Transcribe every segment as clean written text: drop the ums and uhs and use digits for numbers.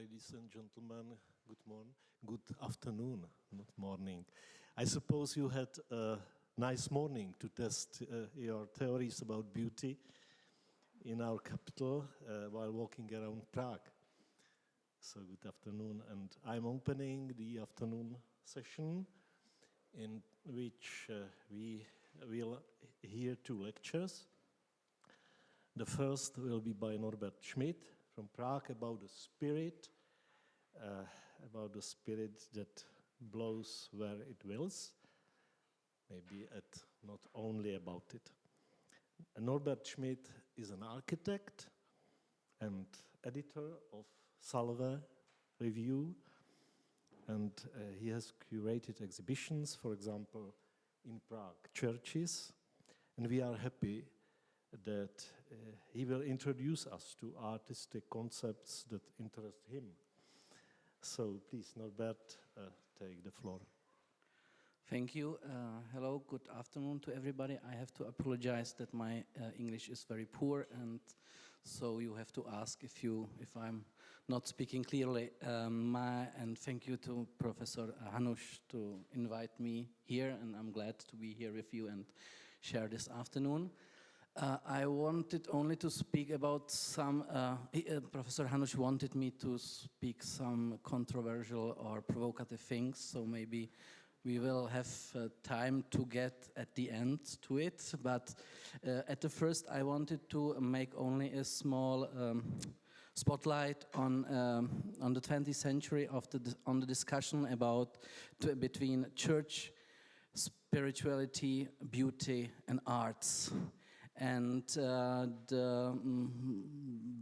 ladies and gentlemen, good morning, good afternoon, not morning. I suppose you had a nice morning to test your theories about beauty in our capital while walking around Prague. So good afternoon, and I'm opening the afternoon session in which we will hear two lectures. The first will be by Norbert Schmidt from Prague about the spirit that blows where it wills, maybe not only about it. Norbert Schmidt is an architect and editor of Salve Review, and he has curated exhibitions, for example, in Prague churches, and we are happy that he will introduce us to artistic concepts that interest him. So please, Norbert, take the floor. Thank you. Hello, good afternoon to everybody. I have to apologize that my English is very poor, and so you have to ask if I'm not speaking clearly. And thank you to Professor Hanuš to invite me here, and I'm glad to be here with you and share this afternoon. I wanted only to speak about some, Professor Hanuš wanted me to speak some controversial or provocative things, so maybe we will have time to get at the end to it, but at the first I wanted to make only a small spotlight on the 20th century on the discussion between church, spirituality, beauty and arts. And the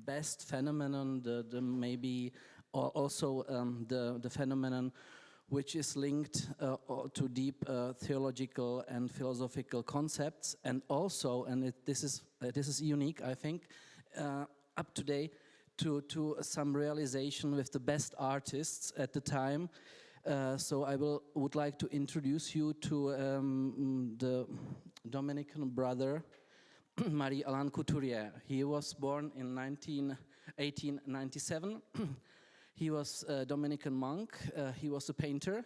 best phenomenon, maybe also the phenomenon which is linked to deep theological and philosophical concepts, and also, and this is unique, I think, up to date, to some realization with the best artists at the time. So I would like to introduce you to the Dominican brother Marie-Alain Couturier. He was born in 1897. He was a Dominican monk. He was a painter.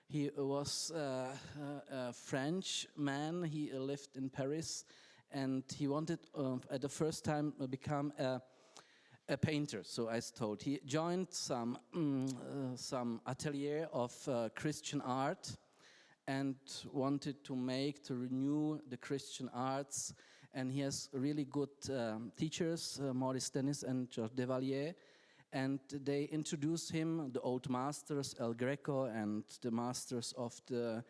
He was a French man. He lived in Paris, and he wanted at the first time become a painter. So I was told he joined some atelier of Christian art and wanted to renew the Christian arts. And he has really good teachers, Maurice Denis and Georges Devalier. And they introduced him, the old masters, El Greco, and the masters of the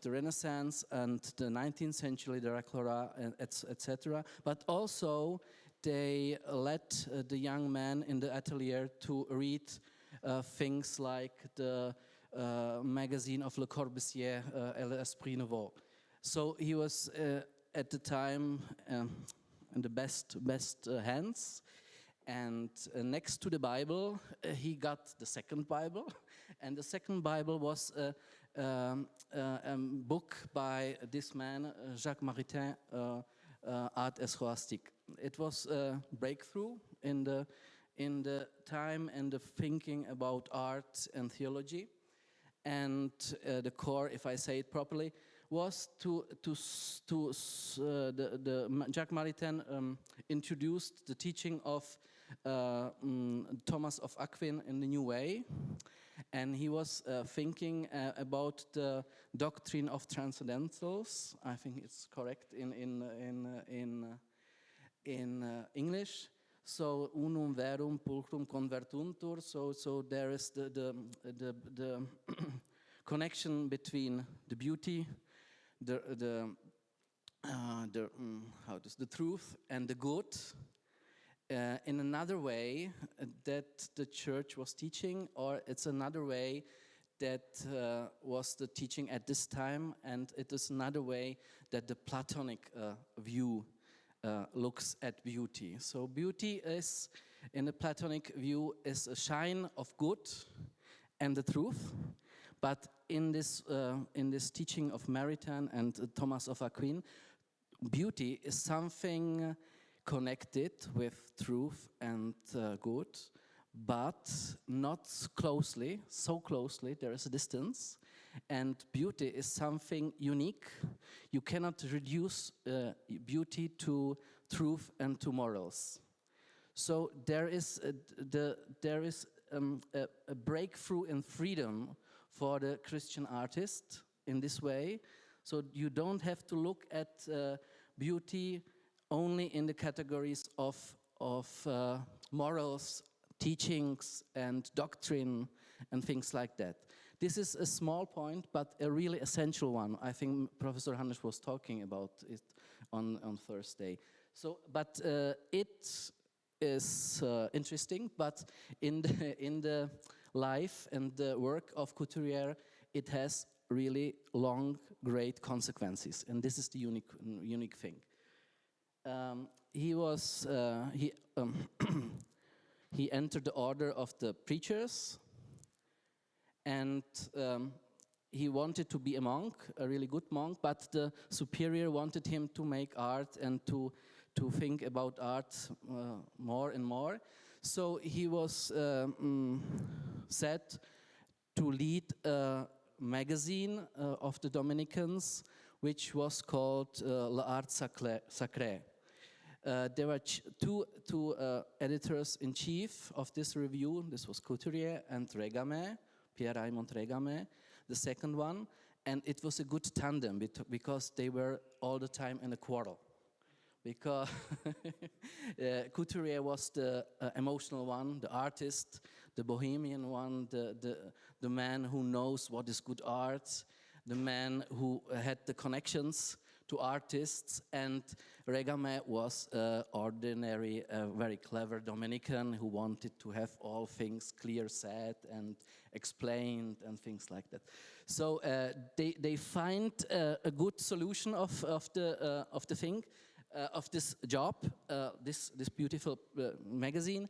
Renaissance and the 19th century, the Reclora, etc. But also they let the young man in the atelier to read things like the magazine of Le Corbusier, L'Esprit Nouveau. So he was at the time in the best hands. And next to the Bible, he got the second Bible. And the second Bible was a book by this man, Jacques Maritain, Art Sacré. It was a breakthrough in the time and the thinking about art and theology. And the core, if I say it properly, was Jacques Maritain introduced the teaching of Thomas of Aquin in the new way, and he was thinking about the doctrine of transcendentals. I think it's correct in English. So unum verum pulchrum convertuntur. So there is the connection between the beauty, the truth and the good in another way that the church was teaching, or it's another way that was the teaching at this time, and it is another way that the Platonic view looks at beauty. So beauty is, in the Platonic view, is a shine of good and the truth. But in this teaching of Maritain and Thomas of Aquin, beauty is something connected with truth and good, but not closely, so closely, there is a distance, and beauty is something unique. You cannot reduce beauty to truth and to morals. So there is a breakthrough in freedom for the Christian artist in this way. So you don't have to look at beauty only in the categories of morals, teachings, and doctrine, and things like that. This is a small point, but a really essential one. I think Professor Hannes was talking about it on Thursday. So, but it is interesting, but in the life and the work of Couturier, it has really long, great consequences, and this is the unique thing. He entered the order of the preachers, and he wanted to be a monk, a really good monk, but the superior wanted him to make art and to think about art more and more. So he was set to lead a magazine of the Dominicans, which was called Art Sacré. There were two editors-in-chief of this review. This was Couturier and Régamey, Pierre-Raymond Régamey, the second one. And it was a good tandem because they were all the time in a quarrel. Because Couturier was the emotional one, the artist, the bohemian one, the man who knows what is good art, the man who had the connections to artists, and Régamey was ordinary, very clever Dominican who wanted to have all things clear said and explained and things like that. So they find a good solution of the thing. Of this job, this beautiful magazine,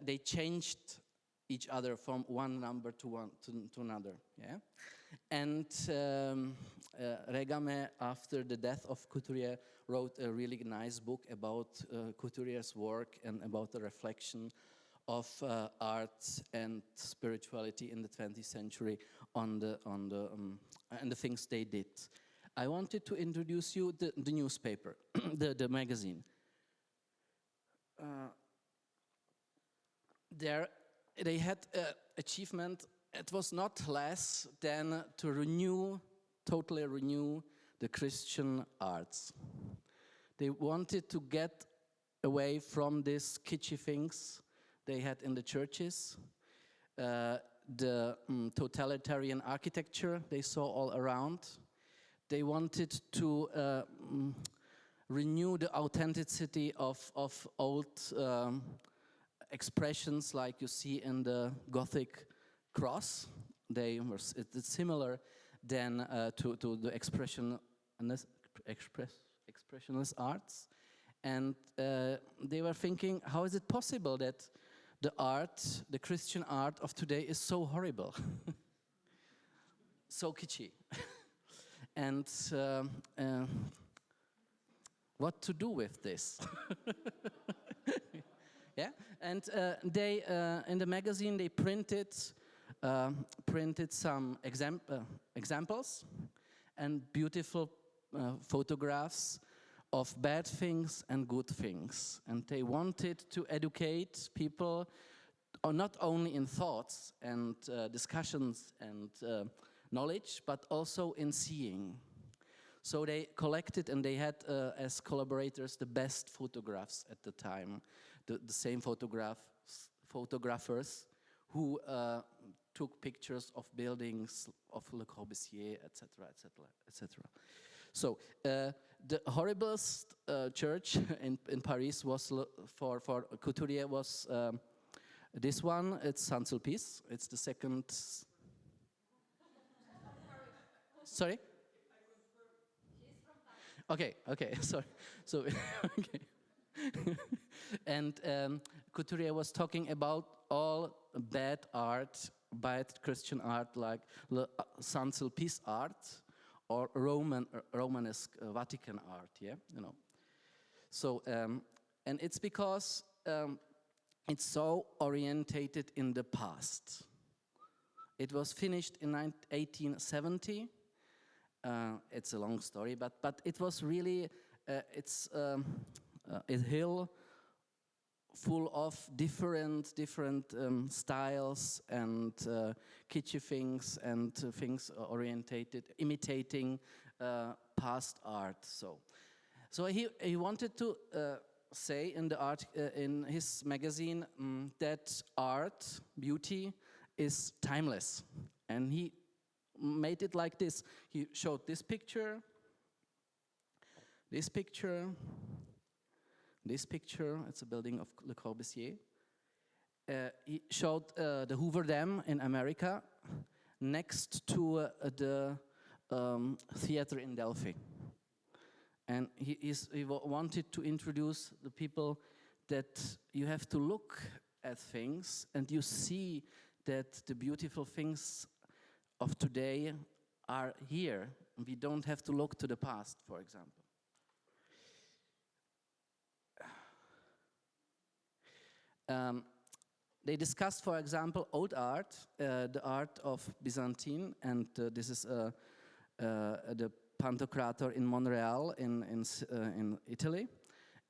they changed each other from one number to another. Yeah, and Régamey, after the death of Couturier, wrote a really nice book about Couturier's work and about the reflection of art and spirituality in the 20th century on the things they did. I wanted to introduce you the newspaper, the magazine. They had achievement. It was not less than to totally renew the Christian arts. They wanted to get away from these kitschy things they had in the churches, the totalitarian architecture they saw all around. They wanted to renew the authenticity of old expressions like you see in the Gothic cross. It's similar than to the expressionist arts. And they were thinking, how is it possible that the Christian art of today is so horrible, so kitschy? And what to do with this? Yeah, and they in the magazine they printed some examples and beautiful photographs of bad things and good things, and they wanted to educate people, not only in thoughts and discussions and knowledge, but also in seeing. So they collected, and they had as collaborators the best photographs at the time, the same photographers who took pictures of buildings of Le Corbusier, etc., etc., etc. So the horriblest church in Paris was for Couturier was this one. It's Saint-Sulpice. It's the second. Sorry? Okay, sorry. So, okay. And Couturier was talking about all bad art, bad Christian art, like Saint-Sulpice art or Romanesque Vatican art, yeah, you know. So, and it's because it's so orientated in the past. It was finished in 1870. It's a long story, but it was really, it's a hill full of different styles and kitschy things and things orientated, imitating past art. So he wanted to say in the art in his magazine that art, beauty, is timeless, and he made it like this. He showed this picture, this picture. This picture, it's a building of Le Corbusier. He showed the Hoover Dam in America next to the theater in Delphi. And he wanted to introduce the people that you have to look at things and you see that the beautiful things of today are here. We don't have to look to the past, for example. They discussed, for example, old art, the art of Byzantine, and this is the Pantocrator in Montreal in Italy.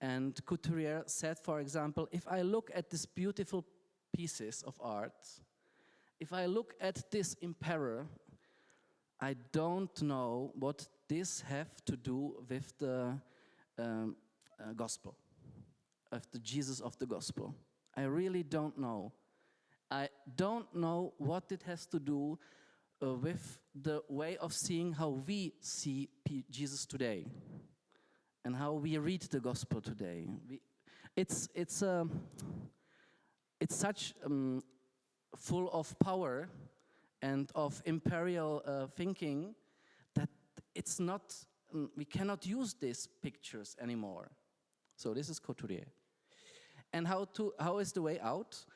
And Couturier said, for example, if I look at these beautiful pieces of art, if I look at this emperor, I don't know what this have to do with the gospel, of the Jesus of the gospel. I really don't know. I don't know what it has to do with the way of seeing how we see Jesus today and how we read the gospel today. It's such full of power and of imperial thinking that it's not. We cannot use these pictures anymore. So this is Couturier. And how is the way out?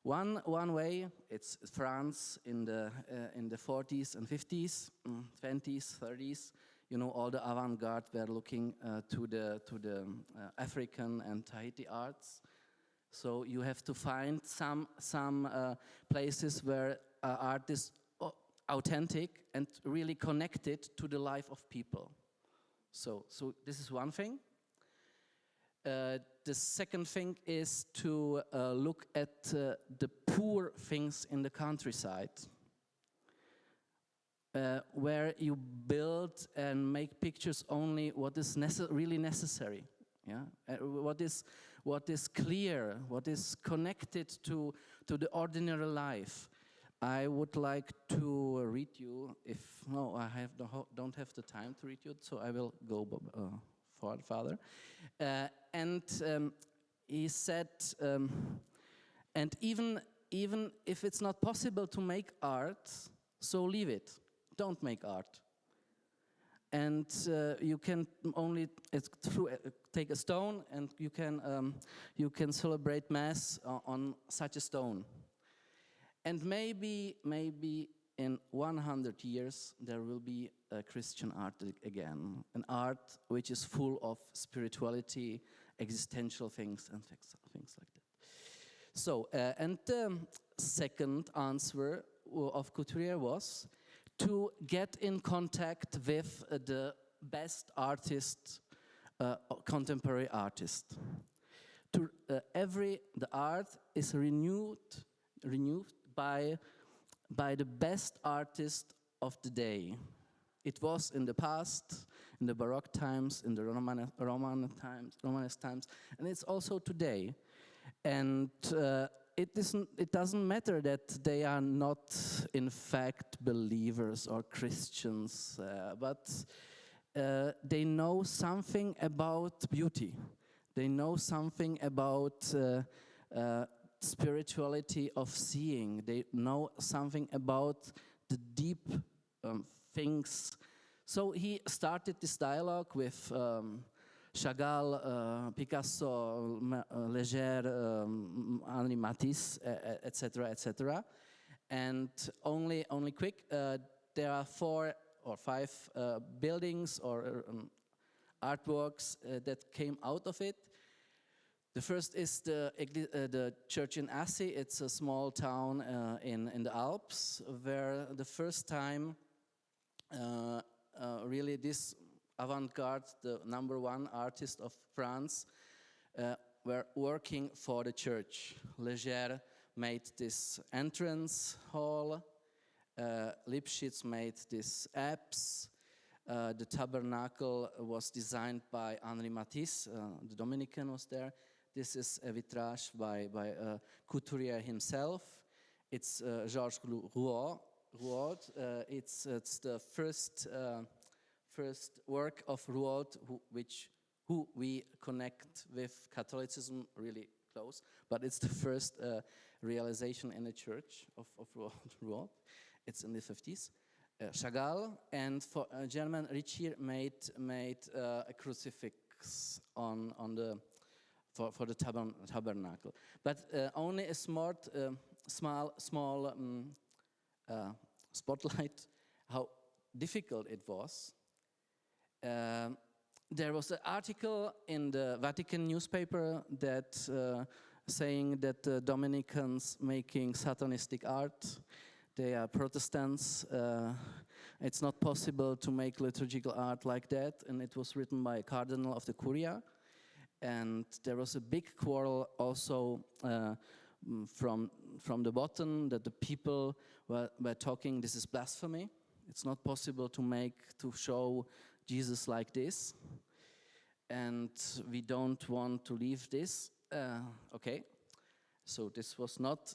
One way, it's France in the 40s and 50s, 20s, 30s. You know, all the avant-garde were looking to the African and Tahiti arts. So you have to find some places where art is authentic and really connected to the life of people. So this is one thing. The second thing is to look at the poor things in the countryside, where you build and make pictures only what is really necessary. Yeah, what is clear, what is connected to the ordinary life. I would like to read you. I don't have the time to read you, so I will go further. And he said, and even if it's not possible to make art, so leave it. Don't make art. And you can only take a stone, and you can celebrate Mass on such a stone. And maybe in 100 years there will be a Christian art again, an art which is full of spirituality, existential things, and things like that. So, and the second answer of Couturier was to get in contact with the best artists, contemporary artists. The art is renewed by the best artist of the day. It was in the past, in the Baroque times, in the Romanesque times, and it's also today. And it doesn't matter that they are not, in fact, believers or Christians, but they know something about beauty. They know something about spirituality of seeing. They know something about the deep things. So he started this dialogue with Chagall, Picasso, Léger, Henri Matisse, etc., etc. And only quick, there are 4 or 5 buildings or artworks that came out of it. The first is the church in Assy. It's a small town in the Alps where the first time really this avant-garde, the #1 artist of France, were working for the church. Leger made this entrance hall. Lipschitz made these apse. The tabernacle was designed by Henri Matisse. The Dominican was there. This is a vitrage by Couturier himself. It's Georges Rouault. It's the first work of Rouault who we connect with Catholicism really close. But it's the first realization in a church of Rouault. It's in the 50s. Chagall and for German Ritchie made a crucifix for the tabernacle, but only a small spotlight how difficult it was. There was an article in the Vatican newspaper that saying that the Dominicans making satanistic art. They are Protestants. It's not possible to make liturgical art like that, and it was written by a cardinal of the Curia. And there was a big quarrel also from the bottom that the people were talking, this is blasphemy. It's not possible to show Jesus like this. And we don't want to leave this. Okay, so this was not...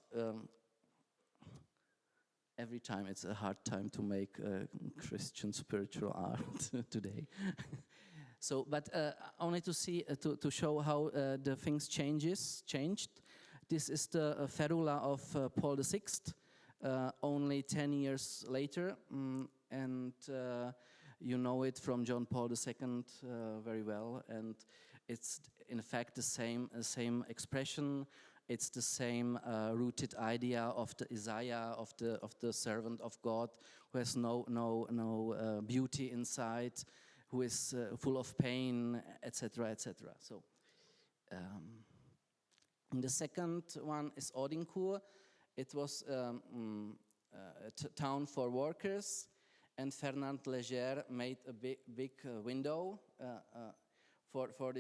every time it's a hard time to make Christian spiritual art today. So, but only to see to show how the things changed. This is the ferula of Paul VI, only 10 years later, and you know it from John Paul II very well. And it's in fact the same expression. It's the same rooted idea of the Isaiah of the servant of God who has no beauty inside, who is full of pain, etc., etc. So, the second one is Audincourt. It was a town for workers, and Fernand Léger made a big window for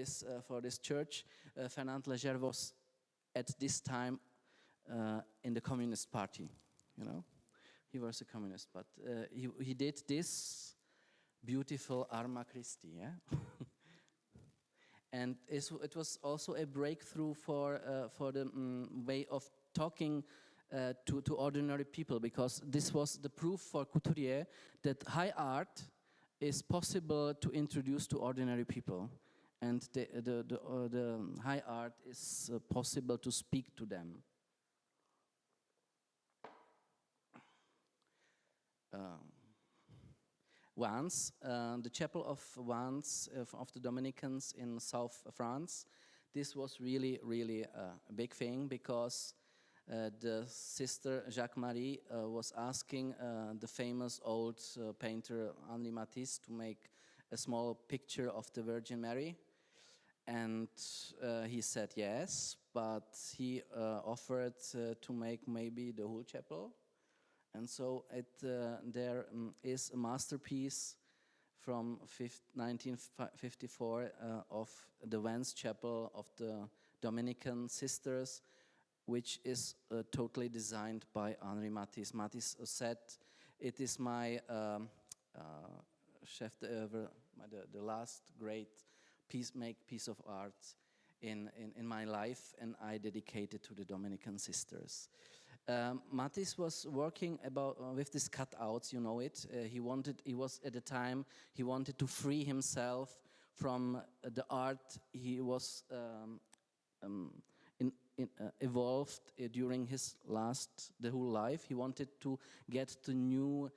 this church. Fernand Léger was at this time in the Communist Party, you know. He was a communist, but he did this beautiful Arma Christi, yeah? And it was also a breakthrough for the way of talking to ordinary people, because this was the proof for Couturier that high art is possible to introduce to ordinary people, and the high art is possible to speak to them. Once, the chapel of Once of the Dominicans in South France, this was really a big thing, because the sister Jacques Marie was asking the famous old painter Henri Matisse to make a small picture of the Virgin Mary, and he said yes, but he offered to make maybe the whole chapel. And so there is a masterpiece from 1954 of the Vance Chapel of the Dominican Sisters, which is totally designed by Henri Matisse. Matisse said, "It is my chef d'oeuvre, the last great piece of art in my life, and I dedicate it to the Dominican Sisters." Matisse was working with these cutouts, you know it. He wanted to free himself from the art he was evolved during his the whole life. He wanted to get to new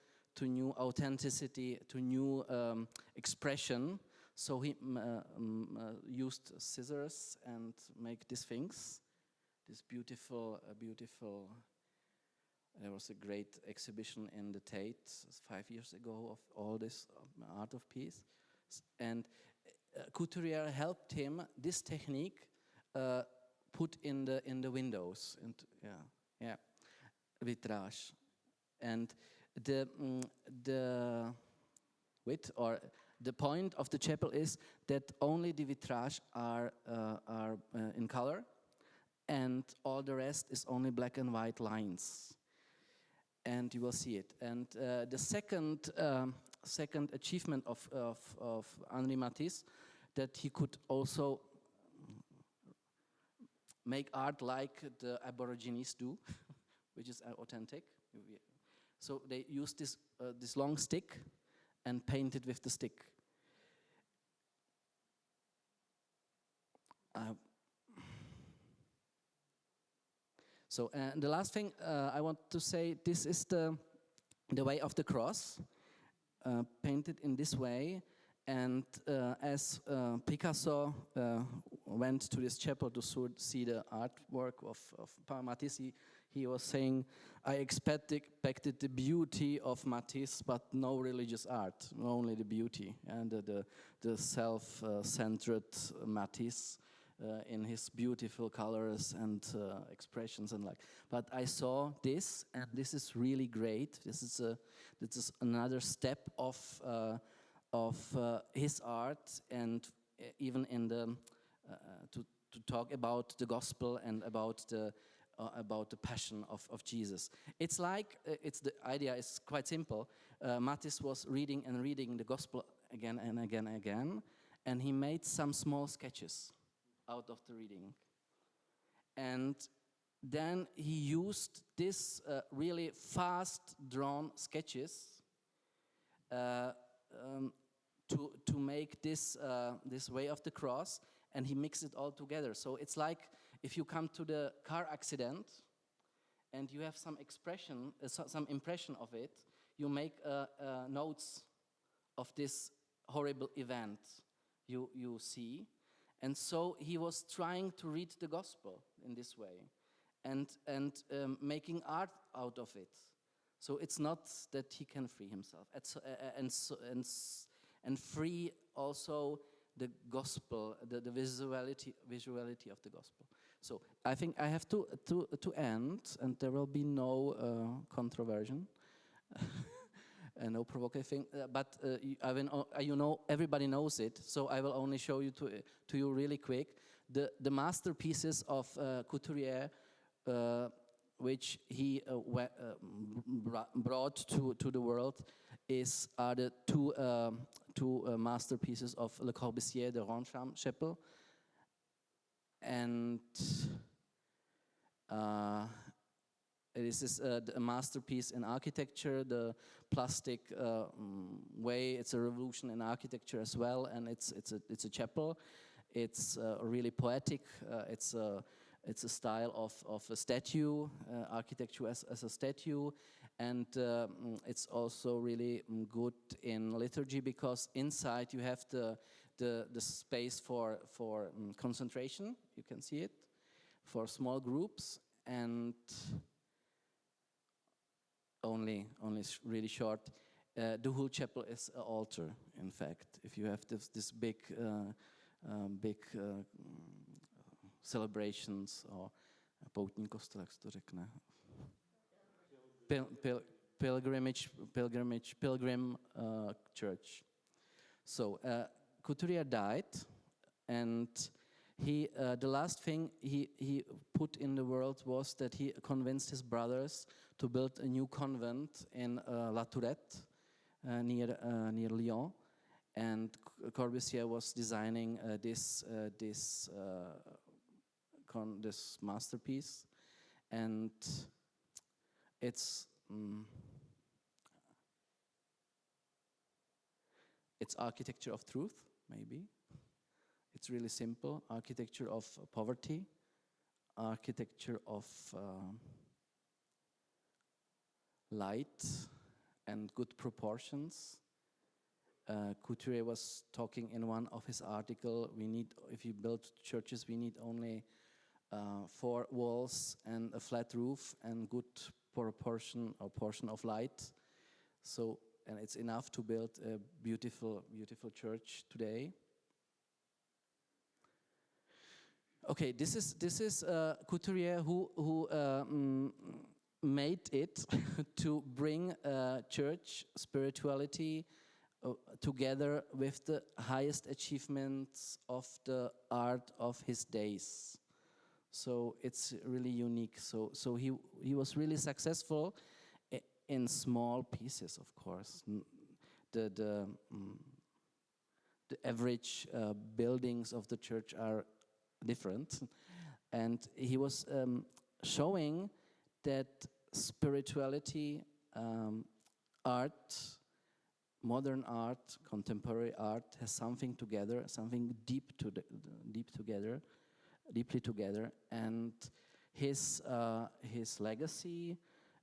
authenticity, to new expression. So he used scissors and make these things. This beautiful. There was a great exhibition in the Tate 5 years ago of all this art of peace. And Couturier helped him, this technique, put in the windows, and vitrage, and the width or the point of the chapel is that only the vitrage are in color, and all the rest is only black and white lines, and you will see it. And the second achievement of Henri Matisse, that he could also make art like the Aborigines do, which is authentic. So they used this long stick and painted with the stick. So the last thing I want to say, this is the way of the cross, painted in this way. And as Picasso went to this chapel to see the artwork of Matisse, he was saying, I expected the beauty of Matisse, but no religious art, only the beauty. And the self-centered Matisse in his beautiful colors and expressions and like. But I saw this, and this is really great. This is another step of his art, and even in the to talk about the gospel and about the passion of Jesus. It's like the idea is quite simple. Matisse was reading the gospel again and again and again, and he made some small sketches out of the reading, and then he used this really fast drawn sketches to make this way of the cross, and he mixed it all together. So it's like if you come to the car accident and you have some impression of it, you make notes of this horrible event you see. And so he was trying to read the gospel in this way, and making art out of it. So it's not that he can free himself, and free also the gospel, the visuality of the gospel. So I think I have to end, and there will be no controversy. No provocative, but everybody knows it. So I will only show you to you really quick the masterpieces of Couturier, which he brought to the world, are the two masterpieces of Le Corbusier, the Roncham Chapel, and this is a masterpiece in architecture, the plastic way. It's a revolution in architecture as well, and it's a chapel. It's really poetic. It's a style of a statue, architecture as a statue, and it's also really good in liturgy, because inside you have the space for concentration. You can see it for small groups, and only really short. The whole chapel is an altar. In fact, if you have this big celebrations, or poutní kostel, jak se to řekne? Pilgrim church. So Couturier died, and the last thing he put in the world was that he convinced his brothers to build a new convent in La Tourette, near Lyon, and Corbusier was designing this masterpiece, and it's architecture of truth, maybe. It's really simple, architecture of poverty, architecture of light and good proportions. Couturier was talking in one of his articles, if you build churches, we need only 4 walls and a flat roof and good proportion or portion of light. So, and it's enough to build a beautiful church today. Okay, this is Couturier who made it to bring church spirituality together with the highest achievements of the art of his days. So it's really unique. So he was really successful in small pieces, of course. The average buildings of the church are different, and he was showing that spirituality, art, modern art, contemporary art has something together, something deeply together, and his legacy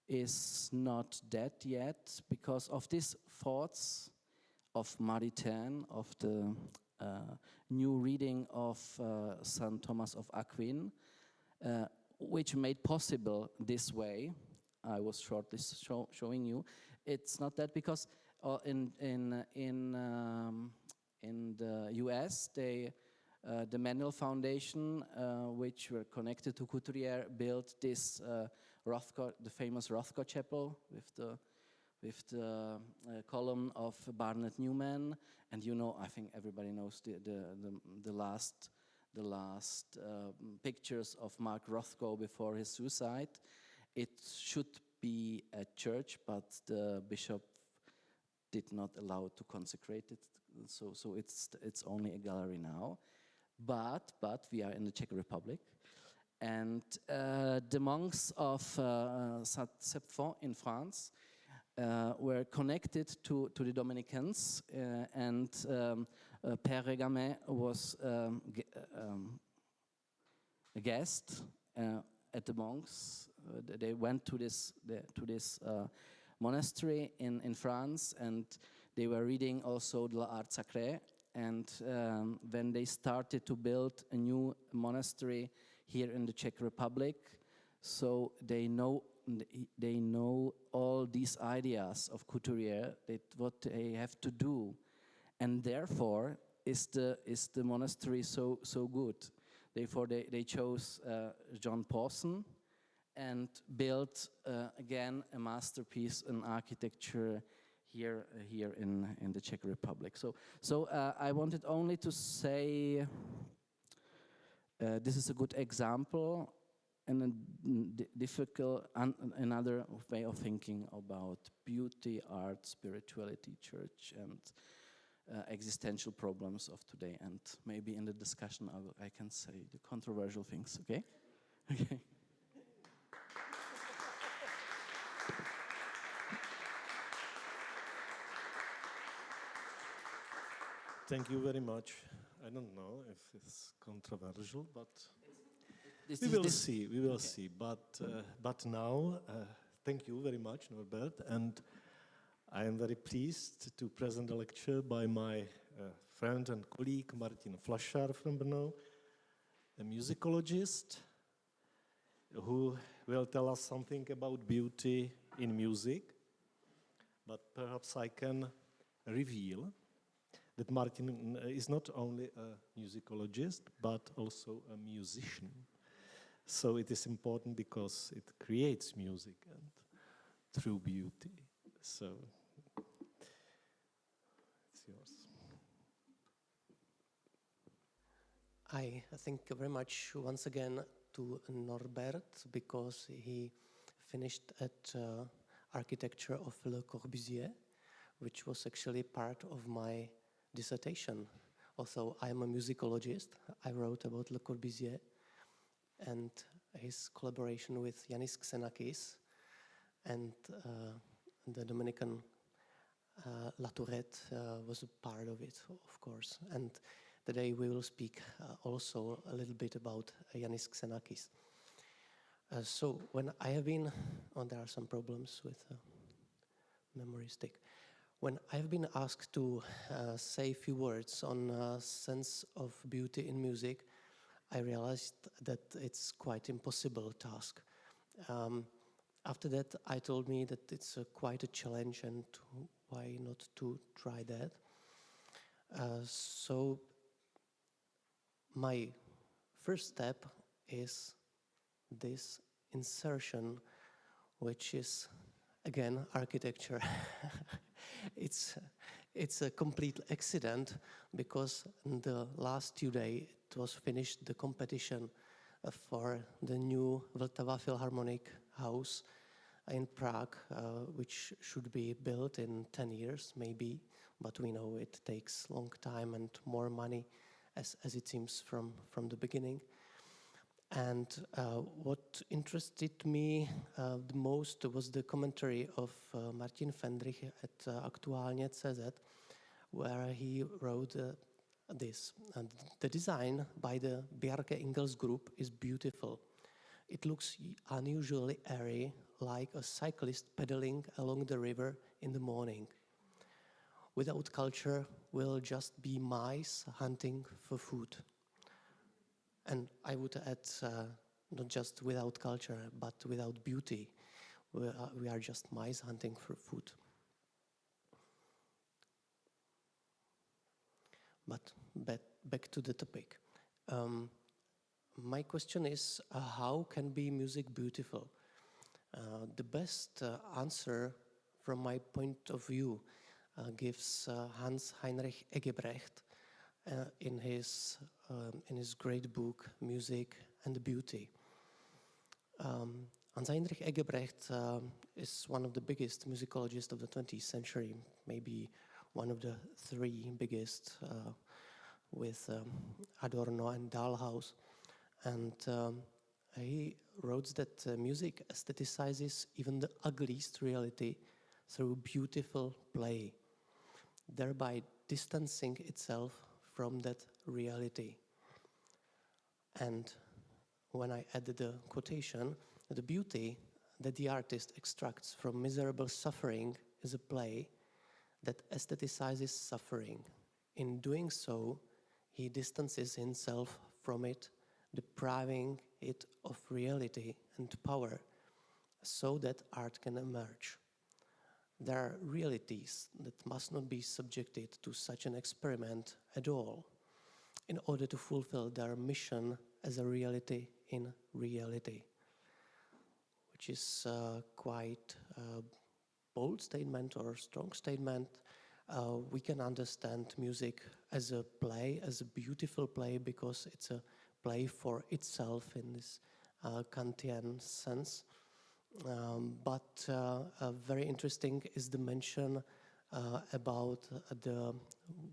is not dead yet because of these thoughts of Maritain, of the new reading of St. Thomas of Aquin, which made possible this way. I was shortly showing you. It's not that because in the U.S. the Manuel Foundation, which were connected to Couturier, built this the famous Rothko Chapel with the column of Barnett Newman, and I think everybody knows the last pictures of Mark Rothko before his suicide. It should be a church, but the bishop did not allow to consecrate it, so it's only a gallery now. But we are in the Czech Republic, and the monks of Saint-Septon in France were connected to the Dominicans, and Père Régamet was a guest at the monks. They went to this monastery in France, and they were reading also the Art Sacré. And when they started to build a new monastery here in the Czech Republic, so they know all these ideas of Couturier, what they have to do, and therefore is the monastery so good. Therefore, they chose John Pawson and built again a masterpiece in architecture here in the Czech Republic. So I wanted only to say this is a good example and a difficult another way of thinking about beauty, art, spirituality, church, and existential problems of today. And maybe in the discussion I can say the controversial things. Okay. Okay. Thank you very much. I don't know if it's controversial, but we will see. But now, thank you very much, Norbert, and I am very pleased to present a lecture by my friend and colleague Martin Flašar from Brno, a musicologist who will tell us something about beauty in music. But perhaps I can reveal that Martin is not only a musicologist, but also a musician. So it is important because it creates music and through beauty. So it's yours. I thank very much once again to Norbert because he finished at architecture of Le Corbusier, which was actually part of my dissertation. Also, I'm a musicologist. I wrote about Le Corbusier and his collaboration with Yanis Xenakis and the Dominican Latourette was a part of it, of course. And today we will speak also a little bit about Yanis Xenakis. So when I have been, there are some problems with memory stick. When I've been asked to say a few words on sense of beauty in music, I realized that it's quite impossible task. After that, I told me that it's quite a challenge and why not to try that. So my first step is this insertion, which is, again, architecture. It's a complete accident, because in the last 2 days it was finished the competition for the new Vltava Philharmonic House in Prague, which should be built in 10 years maybe, but we know it takes long time and more money, as it seems from the beginning. And what interested me the most was the commentary of Martin Fendrich at Aktuálně.cz, where he wrote this. And the design by the Bjarke Ingels group is beautiful. It looks unusually airy, like a cyclist pedaling along the river in the morning. Without culture, we'll just be mice hunting for food. And I would add, not just without culture, but without beauty. We are just mice hunting for food. But back to the topic. My question is, how can be music beautiful? The best answer, from my point of view, gives Hans Heinrich Egebrecht in his great book Music and Beauty. Hans Heinrich Egebrecht is one of the biggest musicologists of the 20th century, maybe one of the 3 biggest, with Adorno and Dahlhaus. And he wrote that music aestheticizes even the ugliest reality through beautiful play, thereby distancing itself from that reality. And when I added the quotation, the beauty that the artist extracts from miserable suffering is a play that aestheticizes suffering. In doing so, he distances himself from it, depriving it of reality and power, so that art can emerge. There are realities that must not be subjected to such an experiment at all, in order to fulfill their mission as a reality in reality, which is quite a bold statement or strong statement. We can understand music as a play, as a beautiful play, because it's a play for itself in this Kantian sense. But very interesting is the mention about the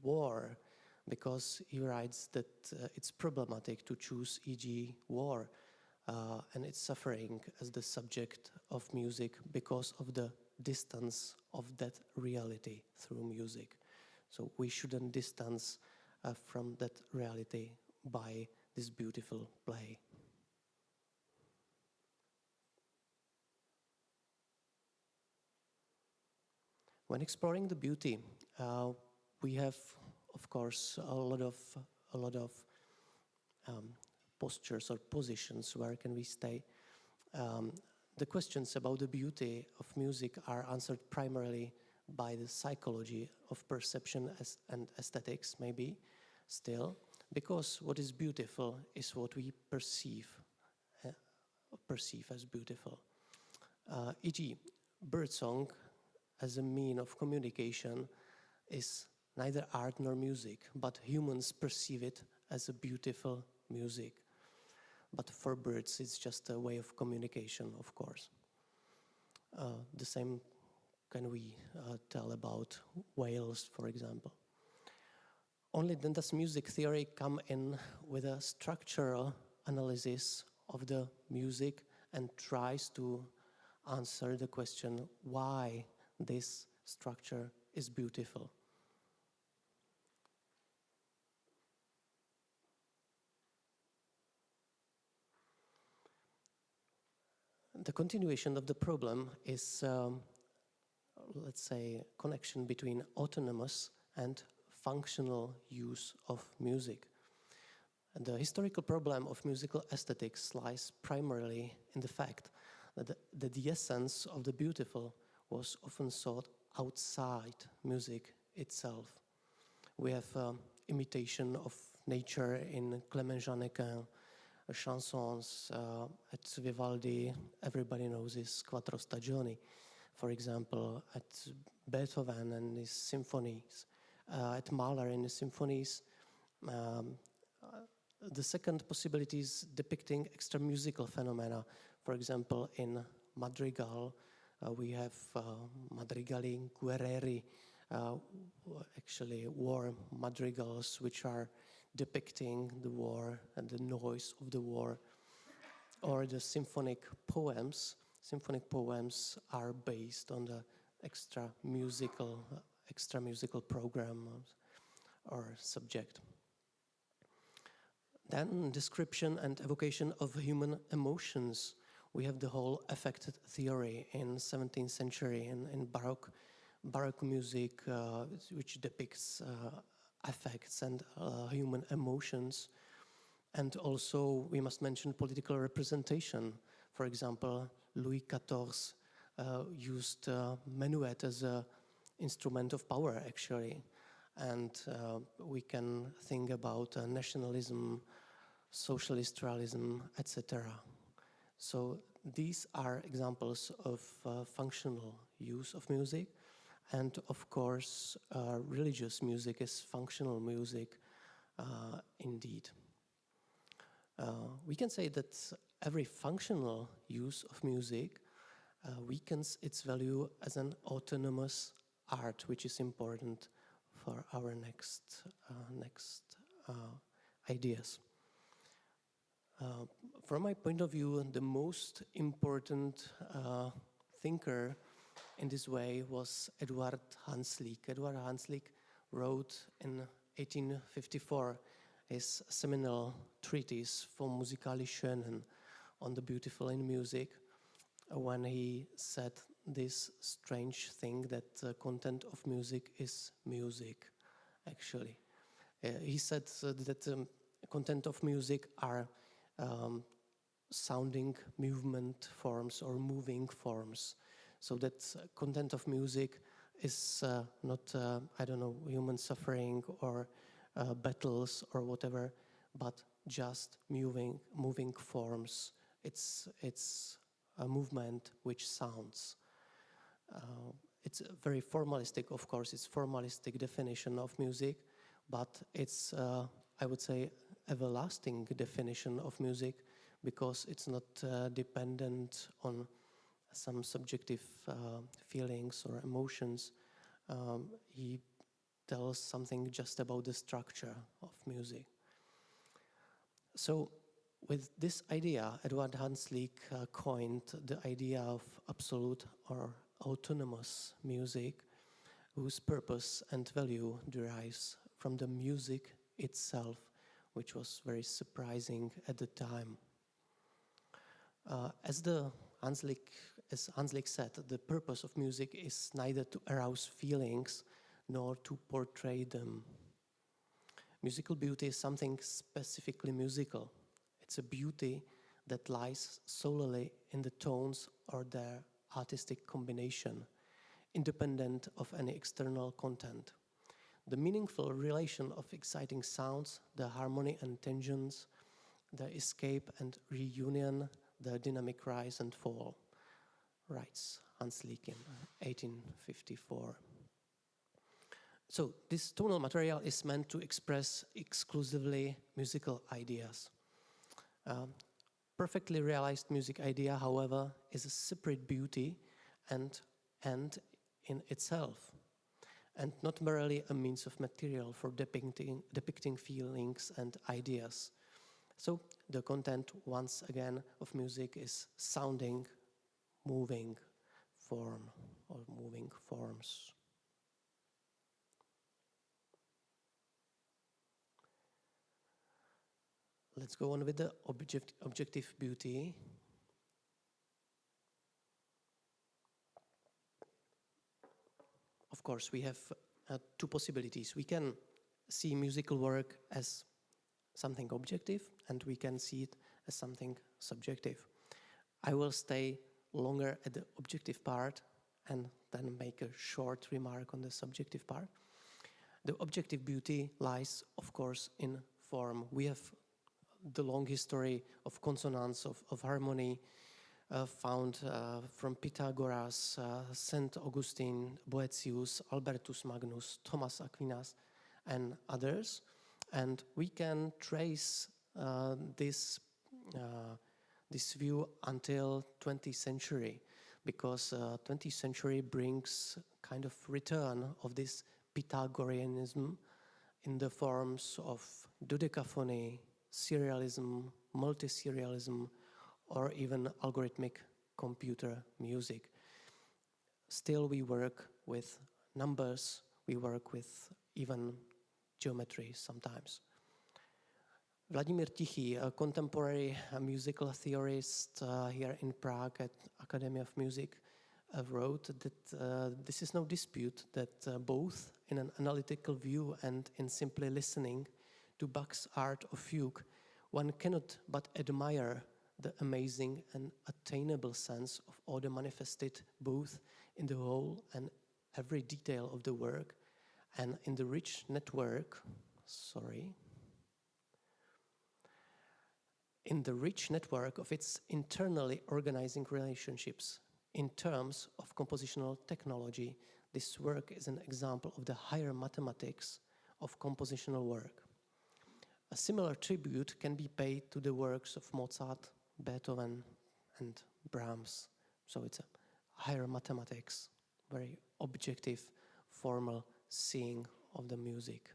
war, because he writes that it's problematic to choose, e.g., war and its suffering as the subject of music because of the distance of that reality through music. So we shouldn't distance from that reality by this beautiful play. When exploring the beauty, we have, of course, a lot of postures or positions. Where can we stay? The questions about the beauty of music are answered primarily by the psychology of perception and aesthetics, maybe, still, because what is beautiful is what we perceive as beautiful. E.g., birdsong as a mean of communication is neither art nor music, but humans perceive it as a beautiful music. But for birds, it's just a way of communication, of course. The same can we tell about whales, for example. Only then does music theory come in with a structural analysis of the music and tries to answer the question why this structure is beautiful. The continuation of the problem is, let's say, connection between autonomous and functional use of music. And the historical problem of musical aesthetics lies primarily in the fact that the essence of the beautiful was often sought outside music itself. We have imitation of nature in Clément Jean Nequin, chansons. At Vivaldi, everybody knows his Quattro Stagioni, for example. At Beethoven and his symphonies, at Mahler in his symphonies. The second possibility is depicting extra musical phenomena. For example, in Madrigal, we have Madrigali Guerrieri, actually war madrigals, which are depicting the war and the noise of the war. Or the symphonic poems. Symphonic poems are based on the extra musical program or subject. Then description and evocation of human emotions. We have the whole affect theory in 17th century in Baroque music, which depicts affects and human emotions. And also we must mention political representation. For example, Louis XIV used minuet as an instrument of power, actually. And we can think about nationalism, socialist realism, etc. So these are examples of functional use of music. And of course, religious music is functional music indeed. We can say that every functional use of music weakens its value as an autonomous art, which is important for our next ideas. From my point of view, the most important thinker in this way was Eduard Hanslick. Eduard Hanslick wrote in 1854 his seminal treatise Vom musikali Schönen, on the beautiful in music, when he said this strange thing that the content of music is music, actually. He said that the content of music are sounding movement forms or moving forms. So that content of music is not, human suffering or battles or whatever, but just moving forms. It's a movement which sounds. It's very formalistic, of course, it's formalistic definition of music, but it's, I would say, everlasting definition of music, because it's not dependent on some subjective feelings or emotions. He tells something just about the structure of music. So with this idea, Eduard Hanslick coined the idea of absolute or autonomous music, whose purpose and value derives from the music itself, which was very surprising at the time. As Hanslick said, the purpose of music is neither to arouse feelings nor to portray them. Musical beauty is something specifically musical. It's a beauty that lies solely in the tones or their artistic combination, independent of any external content. The meaningful relation of exciting sounds, the harmony and tensions, the escape and reunion, the dynamic rise and fall, writes Hanslick in 1854. So this tonal material is meant to express exclusively musical ideas. Perfectly realized music idea, however, is a separate beauty and in itself, and not merely a means of material for depicting feelings and ideas. So the content, once again, of music is sounding, moving form or moving forms. Let's go on with the objective beauty. Of course, we have two possibilities. We can see musical work as something objective, and we can see it as something subjective. I will stay longer at the objective part and then make a short remark on the subjective part. The objective beauty lies, of course, in form. We have the long history of consonance, of harmony, found from Pythagoras, Saint Augustine, Boethius, Albertus Magnus, Thomas Aquinas, and others. And we can trace this view until 20th century, because 20th century brings kind of return of this Pythagoreanism in the forms of dodecaphony, serialism, multi-serialism, or even algorithmic computer music. Still, we work with numbers, we work with even geometry sometimes. Vladimír Tichý, a contemporary musical theorist here in Prague at Academy of Music, wrote that this is no dispute that both in an analytical view and in simply listening to Bach's art of fugue, one cannot but admire the amazing and attainable sense of order manifested both in the whole and every detail of the work, and in the rich network, in the rich network of its internally organizing relationships. In terms of compositional technology, this work is an example of the higher mathematics of compositional work. A similar tribute can be paid to the works of Mozart, Beethoven, and Brahms. So it's a higher mathematics, very objective, formal seeing of the music.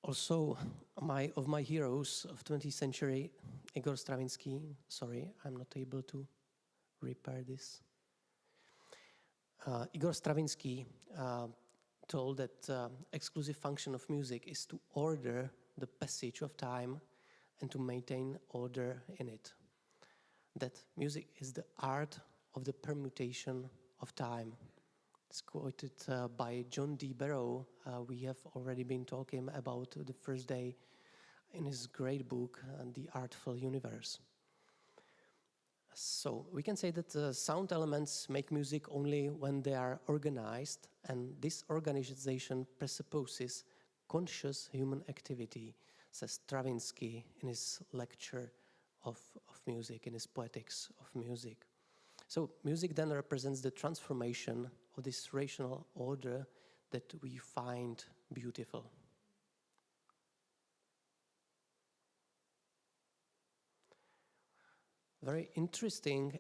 Also, of my heroes of 20th century, Igor Stravinsky. Sorry, I'm not able to repair this. Igor Stravinsky told that exclusive function of music is to order the passage of time and to maintain order in it. That music is the art of the permutation of time. It's quoted by John D. Barrow. We have already been talking about the first day in his great book, The Artful Universe. So we can say that sound elements make music only when they are organized, and this organization presupposes conscious human activity, says Stravinsky in his lecture of music, in his Poetics of Music. So music then represents the transformation of this rational order that we find beautiful. Very interesting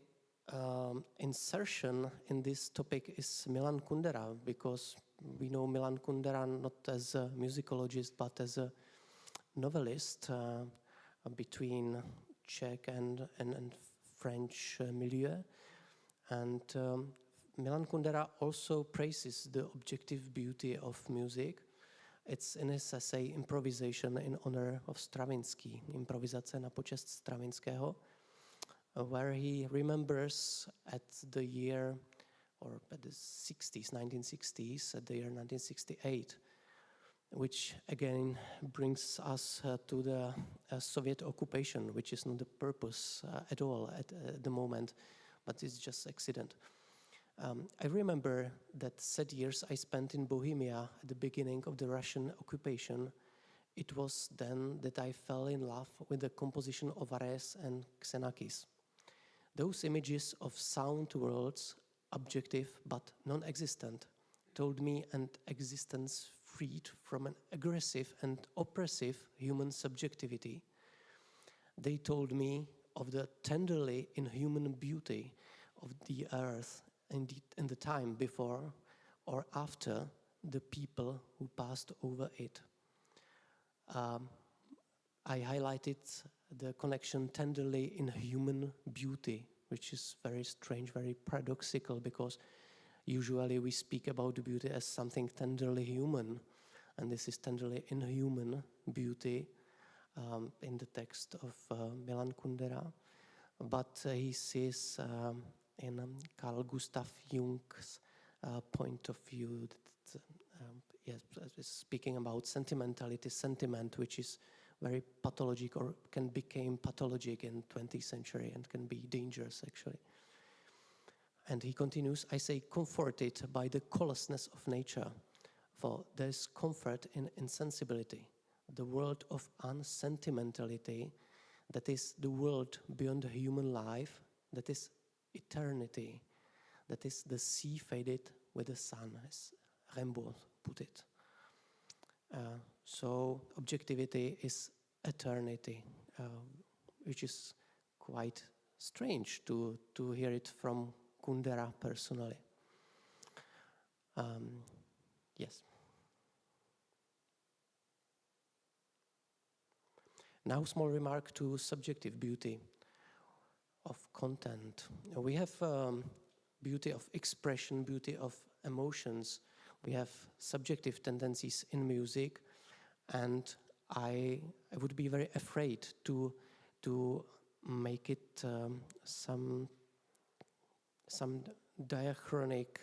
insertion in this topic is Milan Kundera, because we know Milan Kundera not as a musicologist but as a novelist between Czech and French milieu. And Milan Kundera also praises the objective beauty of music. It's in his essay Improvisation in honor of Stravinsky, Improvizace na počest Stravinského, where he remembers at the year, or at the 1960s, at the year 1968, which again brings us to the Soviet occupation, which is not the purpose at all at the moment, but it's just accident. I remember that sad years I spent in Bohemia at the beginning of the Russian occupation. It was then that I fell in love with the composition of Ares and Xenakis. Those images of sound worlds, objective but non-existent, told me an existence freed from an aggressive and oppressive human subjectivity. They told me of the tenderly inhuman beauty of the earth in the time before or after the people who passed over it. I highlighted the connection tenderly inhuman beauty, which is very strange, very paradoxical, because usually we speak about beauty as something tenderly human, and this is tenderly inhuman beauty in the text of Milan Kundera. But he sees in Carl Gustav Jung's point of view that speaking about sentimentality, sentiment, which is very pathologic or can become pathologic in 20th century and can be dangerous actually. And he continues, I say comforted by the callousness of nature, for there is comfort in insensibility, the world of unsentimentality, that is the world beyond human life, that is eternity, that is the sea faded with the sun, as Rimbaud put it. So objectivity is eternity, which is quite strange to hear it from Kundera personally. Yes. Now, small remark to subjective beauty of content. We have beauty of expression, beauty of emotions. We have subjective tendencies in music, and I would be very afraid to make it some diachronic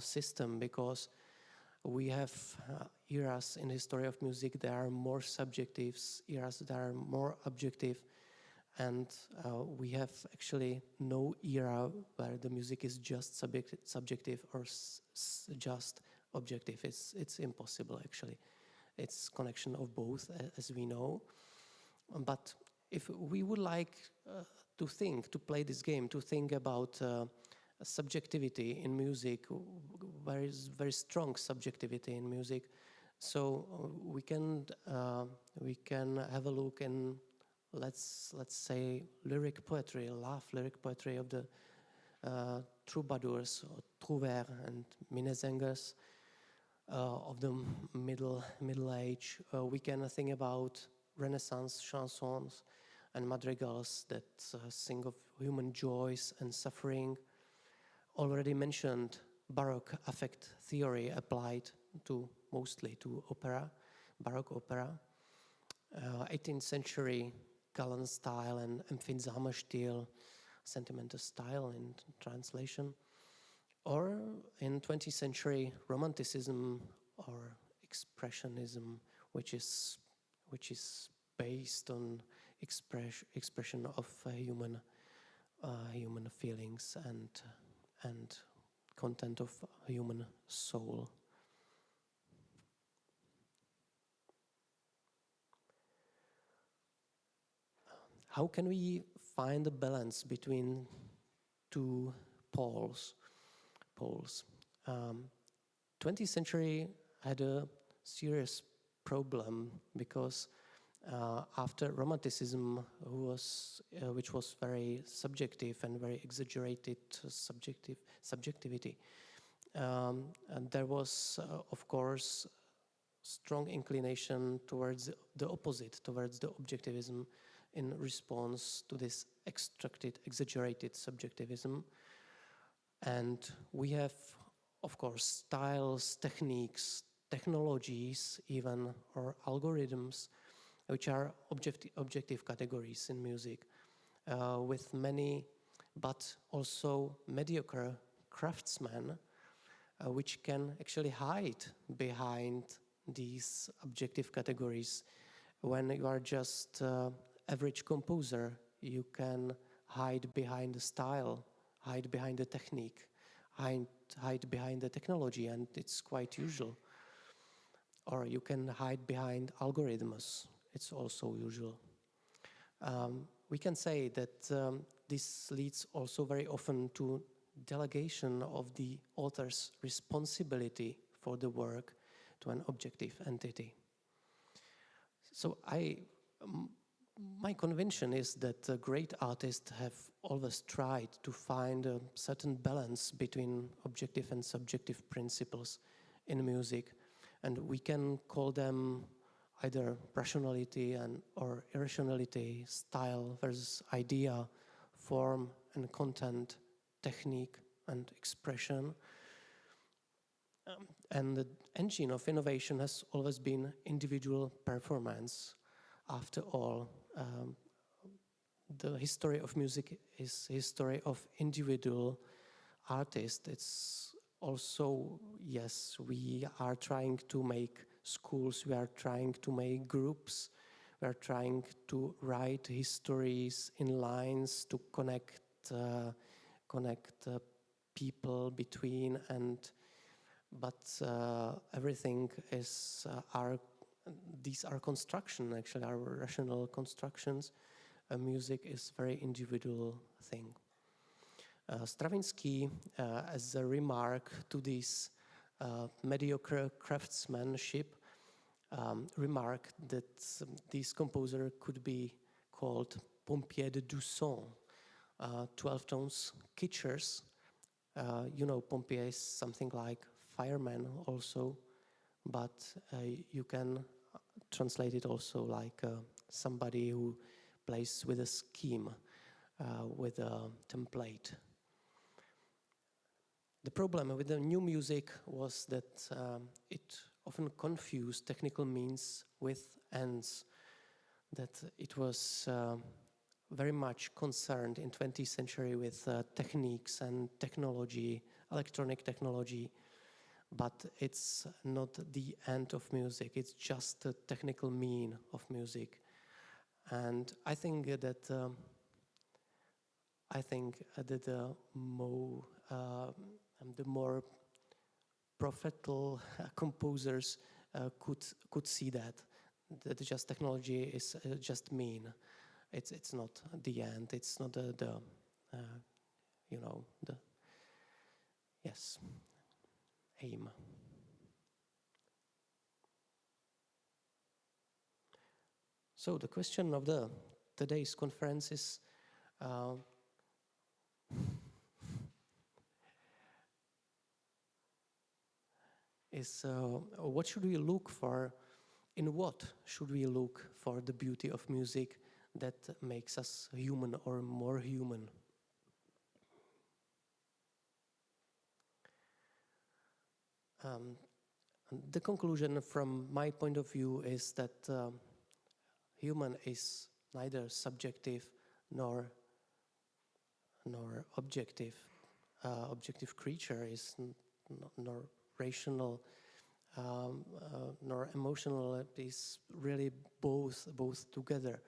system, because we have eras in the history of music that are more subjective, eras that are more objective, and we have actually no era where the music is just subjective or just objective. It's impossible actually. It's connection of both, as we know. But if we would like to play this game, to think about subjectivity in music, there is very strong subjectivity in music. So we can have a look in, let's say, lyric poetry, love lyric poetry of the troubadours, or trouvères and minnesingers of the middle age. We can think about Renaissance chansons and madrigals that sing of human joys and suffering. Already mentioned Baroque affect theory applied mostly to opera, Baroque opera. 18th century Gallen style and empfindsame Stil, sentimental style in translation. Or in 20th century Romanticism or Expressionism, which is based on expression of human feelings and content of human soul. How can we find a balance between two poles? 20th century had a serious problem because after Romanticism, which was very subjective and very exaggerated subjectivity, and there was, of course, strong inclination towards the opposite, towards the objectivism, in response to this exaggerated subjectivism. And we have, of course, styles, techniques, technologies even, or algorithms, which are objective categories in music, with many, but also mediocre craftsmen, which can actually hide behind these objective categories. When you are just average composer, you can hide behind the style, hide behind the technique, hide behind the technology, and it's quite usual. Or you can hide behind algorithms. It's also usual. We can say that this leads also very often to delegation of the author's responsibility for the work to an objective entity. So my conviction is that great artists have always tried to find a certain balance between objective and subjective principles in music, and we can call them either rationality or irrationality, style versus idea, form and content, technique and expression. And the engine of innovation has always been individual performance. After all, the history of music is history of individual artists. It's also, yes, we are trying to make schools, we are trying to make groups, We are trying to write histories in lines to connect people between, but everything is these are construction, actually, are rational constructions. Music is very individual thing. Stravinsky, as a remark to this mediocre craftsmanship, remarked that this composer could be called pompiers de doux son, 12 tones kitchers. Pompier is something like fireman also, but you can translate it also like somebody who plays with a scheme, with a template. The problem with the new music was that it often confused technical means with ends, that it was very much concerned in 20th century with techniques and technology, electronic technology, but it's not the end of music, it's just the technical mean of music. And I think that the more prophetal composers could see that just technology is just mean. It's not the end. It's not the aim. So the question of today's conference is what should we look for? In what should we look for the beauty of music that makes us human or more human? The conclusion from my point of view is that human is neither subjective nor objective. Objective creature is nor rational nor emotional. It is really both together.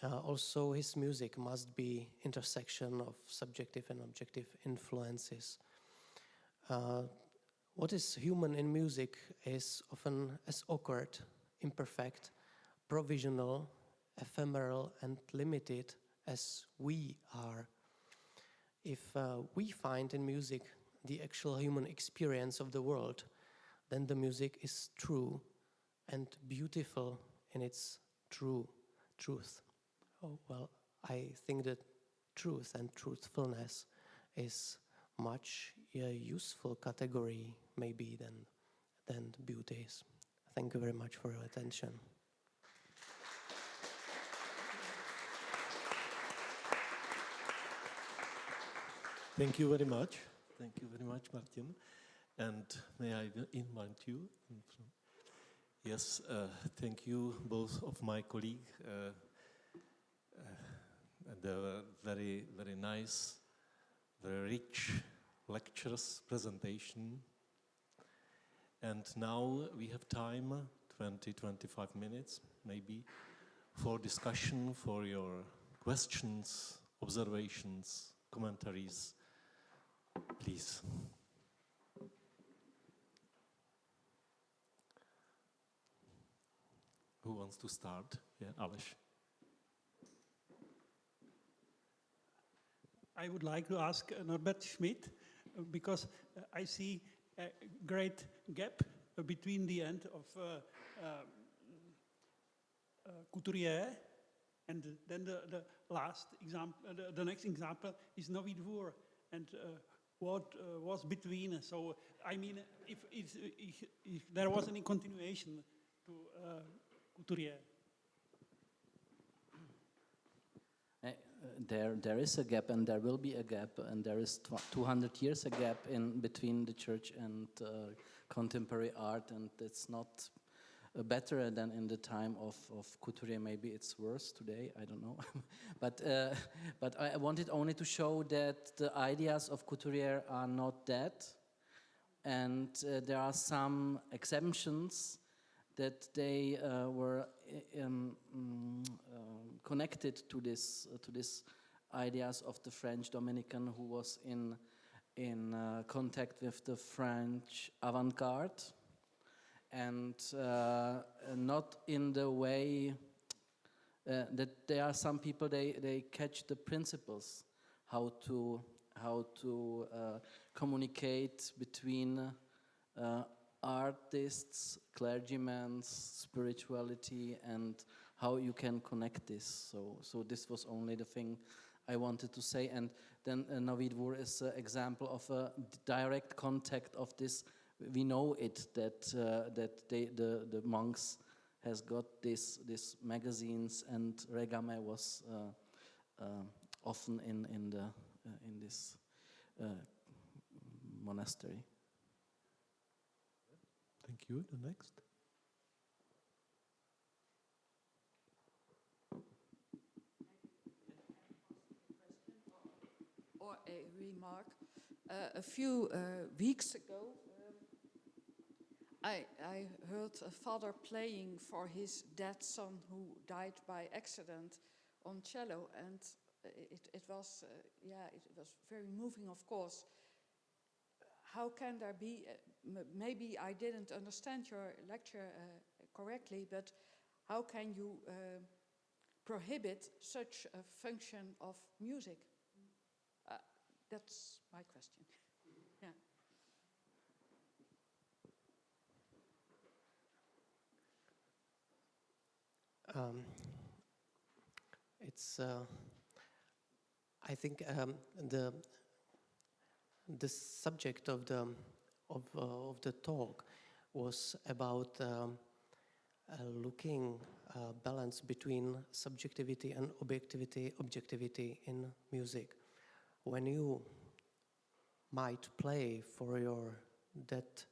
Also, his music must be intersection of subjective and objective influences. What is human in music is often as awkward, imperfect, provisional, ephemeral, and limited as we are. If we find in music the actual human experience of the world, then the music is true and beautiful in its truth. Oh, well, I think that truth and truthfulness is much useful category maybe than beauty is. Thank you very much for your attention. Thank you very much. Thank you very much, Martin. And may I invite you? Yes, thank you, both of my colleagues. They were very, very nice, very rich lectures, presentation. And now we have time, 20-25 minutes maybe, for discussion, for your questions, observations, commentaries. Please. Who wants to start? Yeah, Aleš. I would like to ask Norbert Schmidt, because I see a great gap between the end of Couturier and then the last example, the next example is Nový Dvůr, and what was between. So, I mean, if there was any continuation to Couturier. There is a gap, and there will be a gap, and there is 200 years a gap in between the church and contemporary art, and it's not better than in the time of Couturier. Maybe it's worse today, I don't know. But I wanted only to show that the ideas of Couturier are not dead, and there are some exemptions that they were connected to this ideas of the French Dominican who was in contact with the French avant-garde, and not in the way that there are some people they catch the principles how to communicate between artists, clergymen, spirituality, and how you can connect this. So this was only the thing I wanted to say. And then Nový Dvůr is an example of a direct contact of this. We know it that the monks has got these magazines, and Regame was often in this monastery. Thank you. The next. Or a remark. A few weeks ago, I heard a father playing for his dead son who died by accident on cello, and it was very moving, of course. How can there be, maybe I didn't understand your lecture correctly, but how can you prohibit such a function of music? That's my question. Yeah. I think the subject of the talk was about looking balance between subjectivity and objectivity in music. When you might play for your dead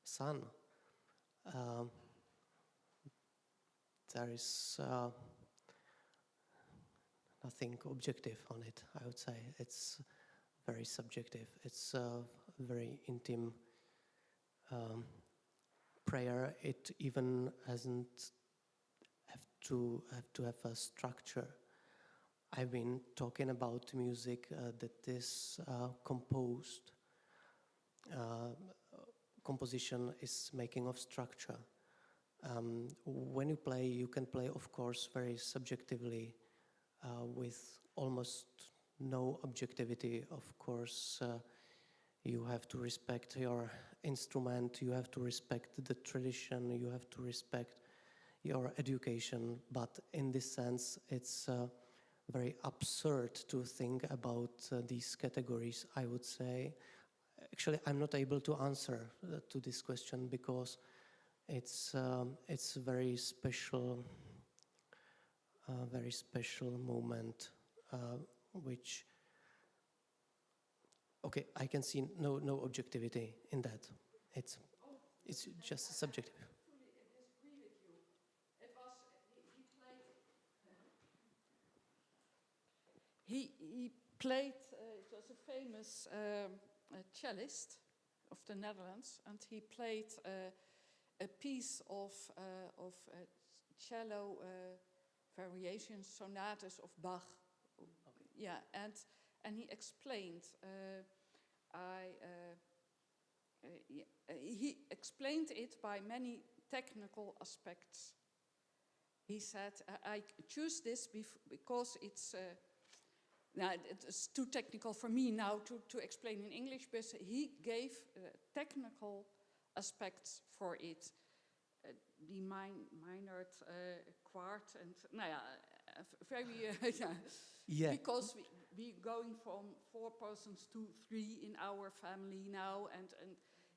son, there is nothing objective on it, I would say. It's very subjective. It's a very intimate prayer. It even hasn't have to have a structure. I've been talking about music that is composed. Composition is making of structure. When you play, you can play, of course, very subjectively, with almost no objectivity. Of course, you have to respect your instrument, you have to respect the tradition, you have to respect your education, but in this sense, it's very absurd to think about these categories, I would say. Actually, I'm not able to answer to this question because it's a very special moment, which, okay, I can see no objectivity in that. It's just subjective. He played, it was a famous cellist of the Netherlands, and he played a piece of cello variations, sonatas of Bach. Okay. Yeah, and he explained, he explained it by many technical aspects. He said, I choose this because it's too technical for me now to explain in English, but he gave technical aspects for it. The minor quart and very yeah. Because we going from 4 persons to 3 in our family now, and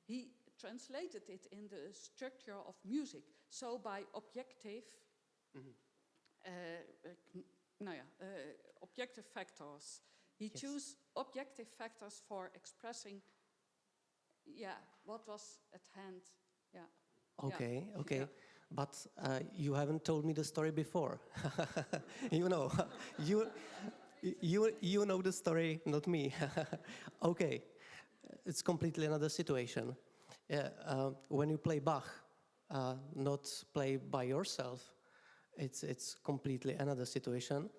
he translated it in the structure of music. So by objective, objective factors, he chose objective factors for expressing, what was at hand. Yeah. Okay. Yeah. But you haven't told me the story before. You know, you know the story, not me. Okay, it's completely another situation. When you play Bach, not play by yourself, it's completely another situation,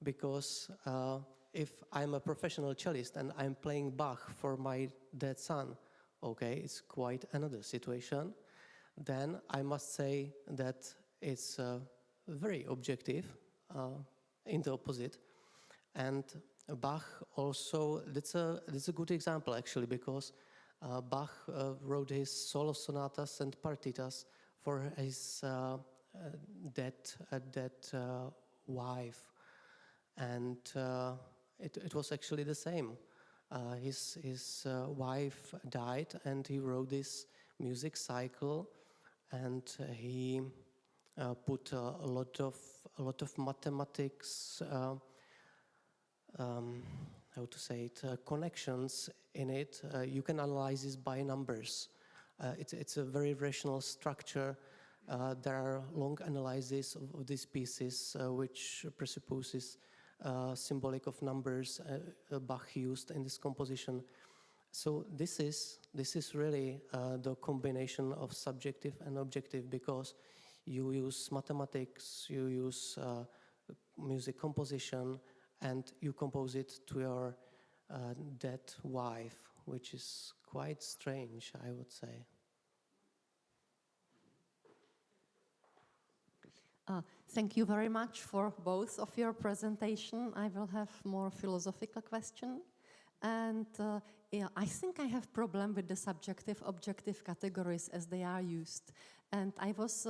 because if I'm a professional cellist and I'm playing Bach for my dead son, okay, it's quite another situation. Then I must say that it's very objective, in the opposite. And Bach also, that's a good example actually, because Bach wrote his solo sonatas and partitas for his dead wife, and it was actually the same. His wife died, and he wrote this music cycle, and he put a lot of mathematics. How to say it, connections in it. You can analyze this by numbers. It's a very rational structure. There are long analyses of these pieces, which presupposes symbolic of numbers Bach used in this composition. So this is really the combination of subjective and objective, because you use mathematics, you use music composition, and you compose it to your dead wife, which is quite strange, I would say. Thank you very much for both of your presentation. I will have more philosophical question. And yeah, I think I have problem with the subjective-objective categories as they are used. And I was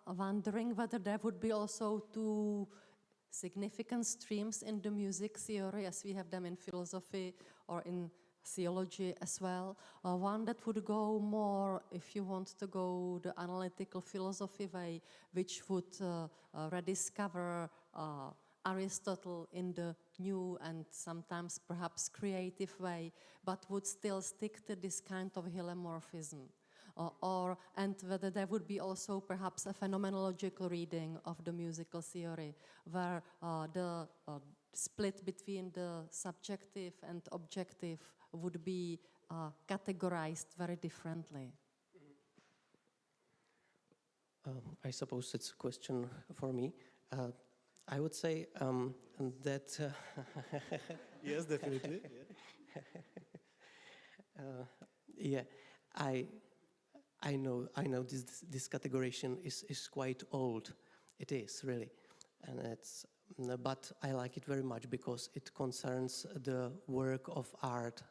wondering whether there would be also two significant streams in the music theory, as we have them in philosophy or in theology as well. One that would go more, if you want to go the analytical philosophy way, which would rediscover Aristotle in the new and sometimes perhaps creative way, but would still stick to this kind of hylomorphism. And whether there would be also perhaps a phenomenological reading of the musical theory, where the split between the subjective and objective would be categorized very differently. I suppose it's a question for me. I would say that... Yes, definitely. Yeah, I know this categorization is quite old. It is, really. And but I like it very much because it concerns the work of art.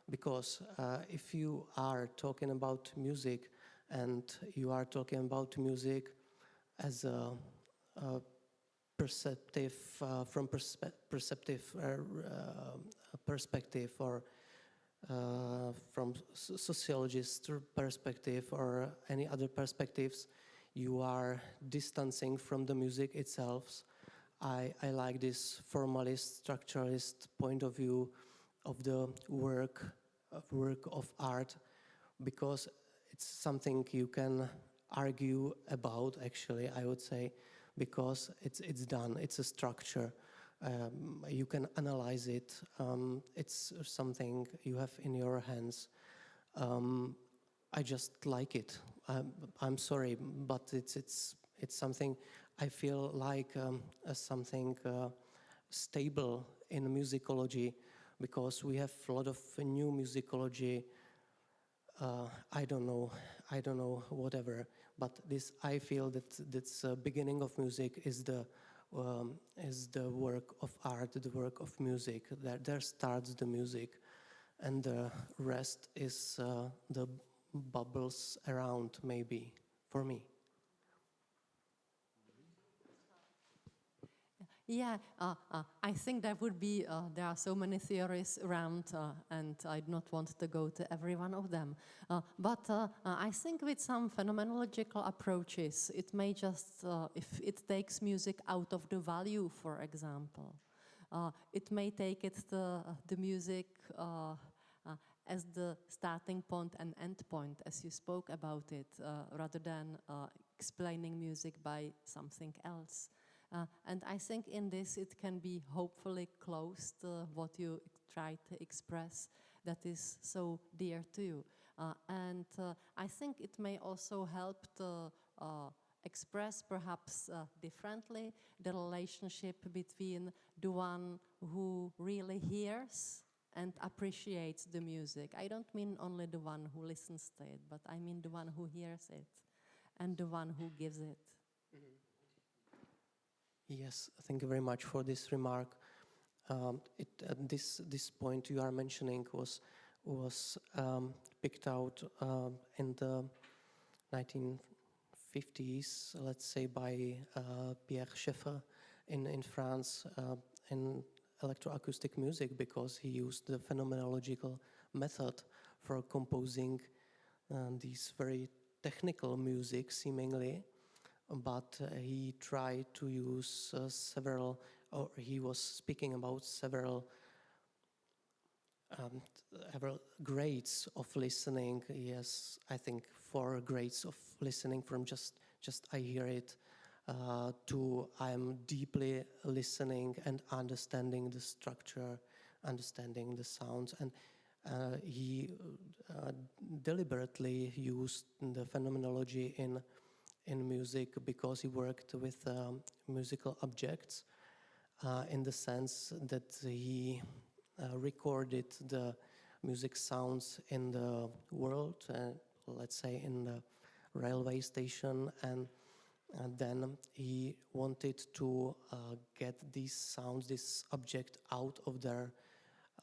Because if you are talking about music, and you are talking about music as a perceptive, from perceptive perspective, or from sociologist perspective, or any other perspectives, you are distancing from the music itself. I like this formalist, structuralist point of view of the work of art, because it's something you can argue about, actually, I would say, because it's done, it's a structure. You can analyze it. It's something you have in your hands. I just like it. I'm sorry, but it's something I feel like something stable in musicology, because we have a lot of new musicology. I don't know, whatever. But this, I feel that this beginning of music is the work of art, the work of music. There starts the music, and the rest is the bubbles around, maybe, for me. Yeah, I think there would be, there are so many theories around, and I do not want to go to every one of them. But I think with some phenomenological approaches, it may just, if it takes music out of the value, for example, it may take it the music as the starting point and end point, as you spoke about it, rather than explaining music by something else. And I think in this it can be hopefully close to what you try to express that is so dear to you. And I think it may also help to express perhaps differently the relationship between the one who really hears and appreciates the music. I don't mean only the one who listens to it, but I mean the one who hears it and the one who gives it. Yes, thank you very much for this remark. This point you are mentioning was picked out in the 1950s, let's say, by Pierre Schaeffer in France in electroacoustic music, because he used the phenomenological method for composing these very technical music, seemingly, but he tried to use he was speaking about several grades of listening. Yes, I think 4 grades of listening, from just I hear it to I'm deeply listening and understanding the structure, understanding the sounds. And he deliberately used the phenomenology in music because he worked with musical objects, in the sense that he recorded the music sounds in the world, let's say in the railway station, and then he wanted to get these sounds, this object, out of their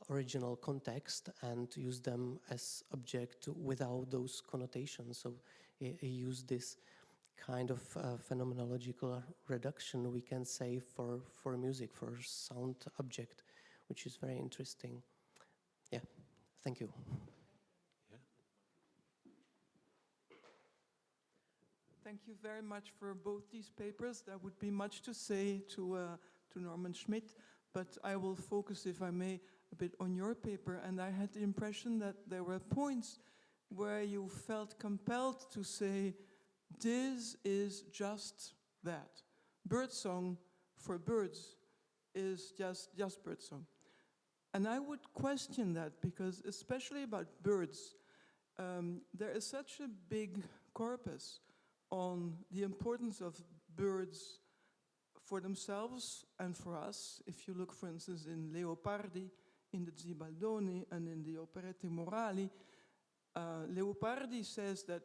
original context and use them as object without those connotations. So he used this kind of phenomenological reduction, we can say, for music, for sound object, which is very interesting. Yeah, thank you. Yeah. Thank you very much for both these papers. There would be much to say to Norman Schmidt, but I will focus, if I may, a bit on your paper. And I had the impression that there were points where you felt compelled to say, this is just that. Birdsong for birds is just birdsong. And I would question that, because especially about birds, there is such a big corpus on the importance of birds for themselves and for us. If you look, for instance, in Leopardi, in the Zibaldoni, and in the Operette Morali, Leopardi says that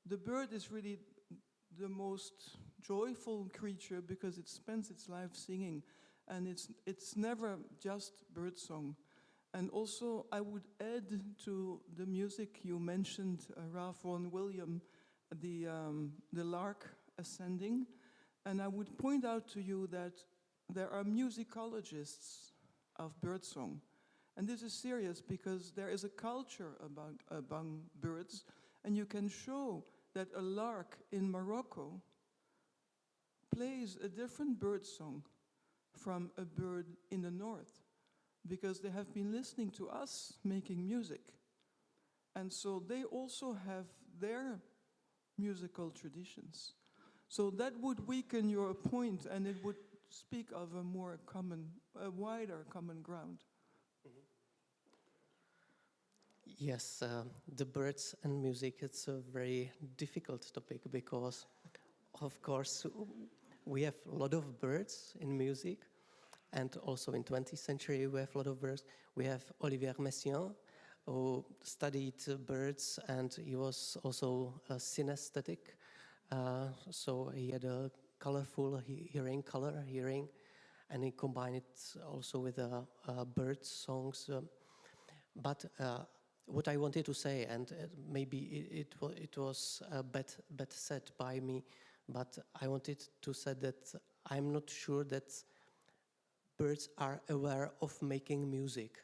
the bird is really the most joyful creature because it spends its life singing, and it's never just birdsong. And also, I would add to the music you mentioned, Ralph Vaughan Williams, the lark ascending, and I would point out to you that there are musicologists of birdsong, and this is serious because there is a culture among birds, and you can show that a lark in Morocco plays a different bird song from a bird in the north, because they have been listening to us making music. And so they also have their musical traditions. So that would weaken your point, and it would speak of a wider common ground. Yes, the birds and music, it's a very difficult topic because, of course, we have a lot of birds in music, and also in 20th century we have a lot of birds. We have Olivier Messiaen, who studied birds, and he was also synesthetic, so he had a colorful color hearing, and he combined it also with bird songs. But what I wanted to say, and maybe it was bad said by me, but I wanted to say that I'm not sure that birds are aware of making music.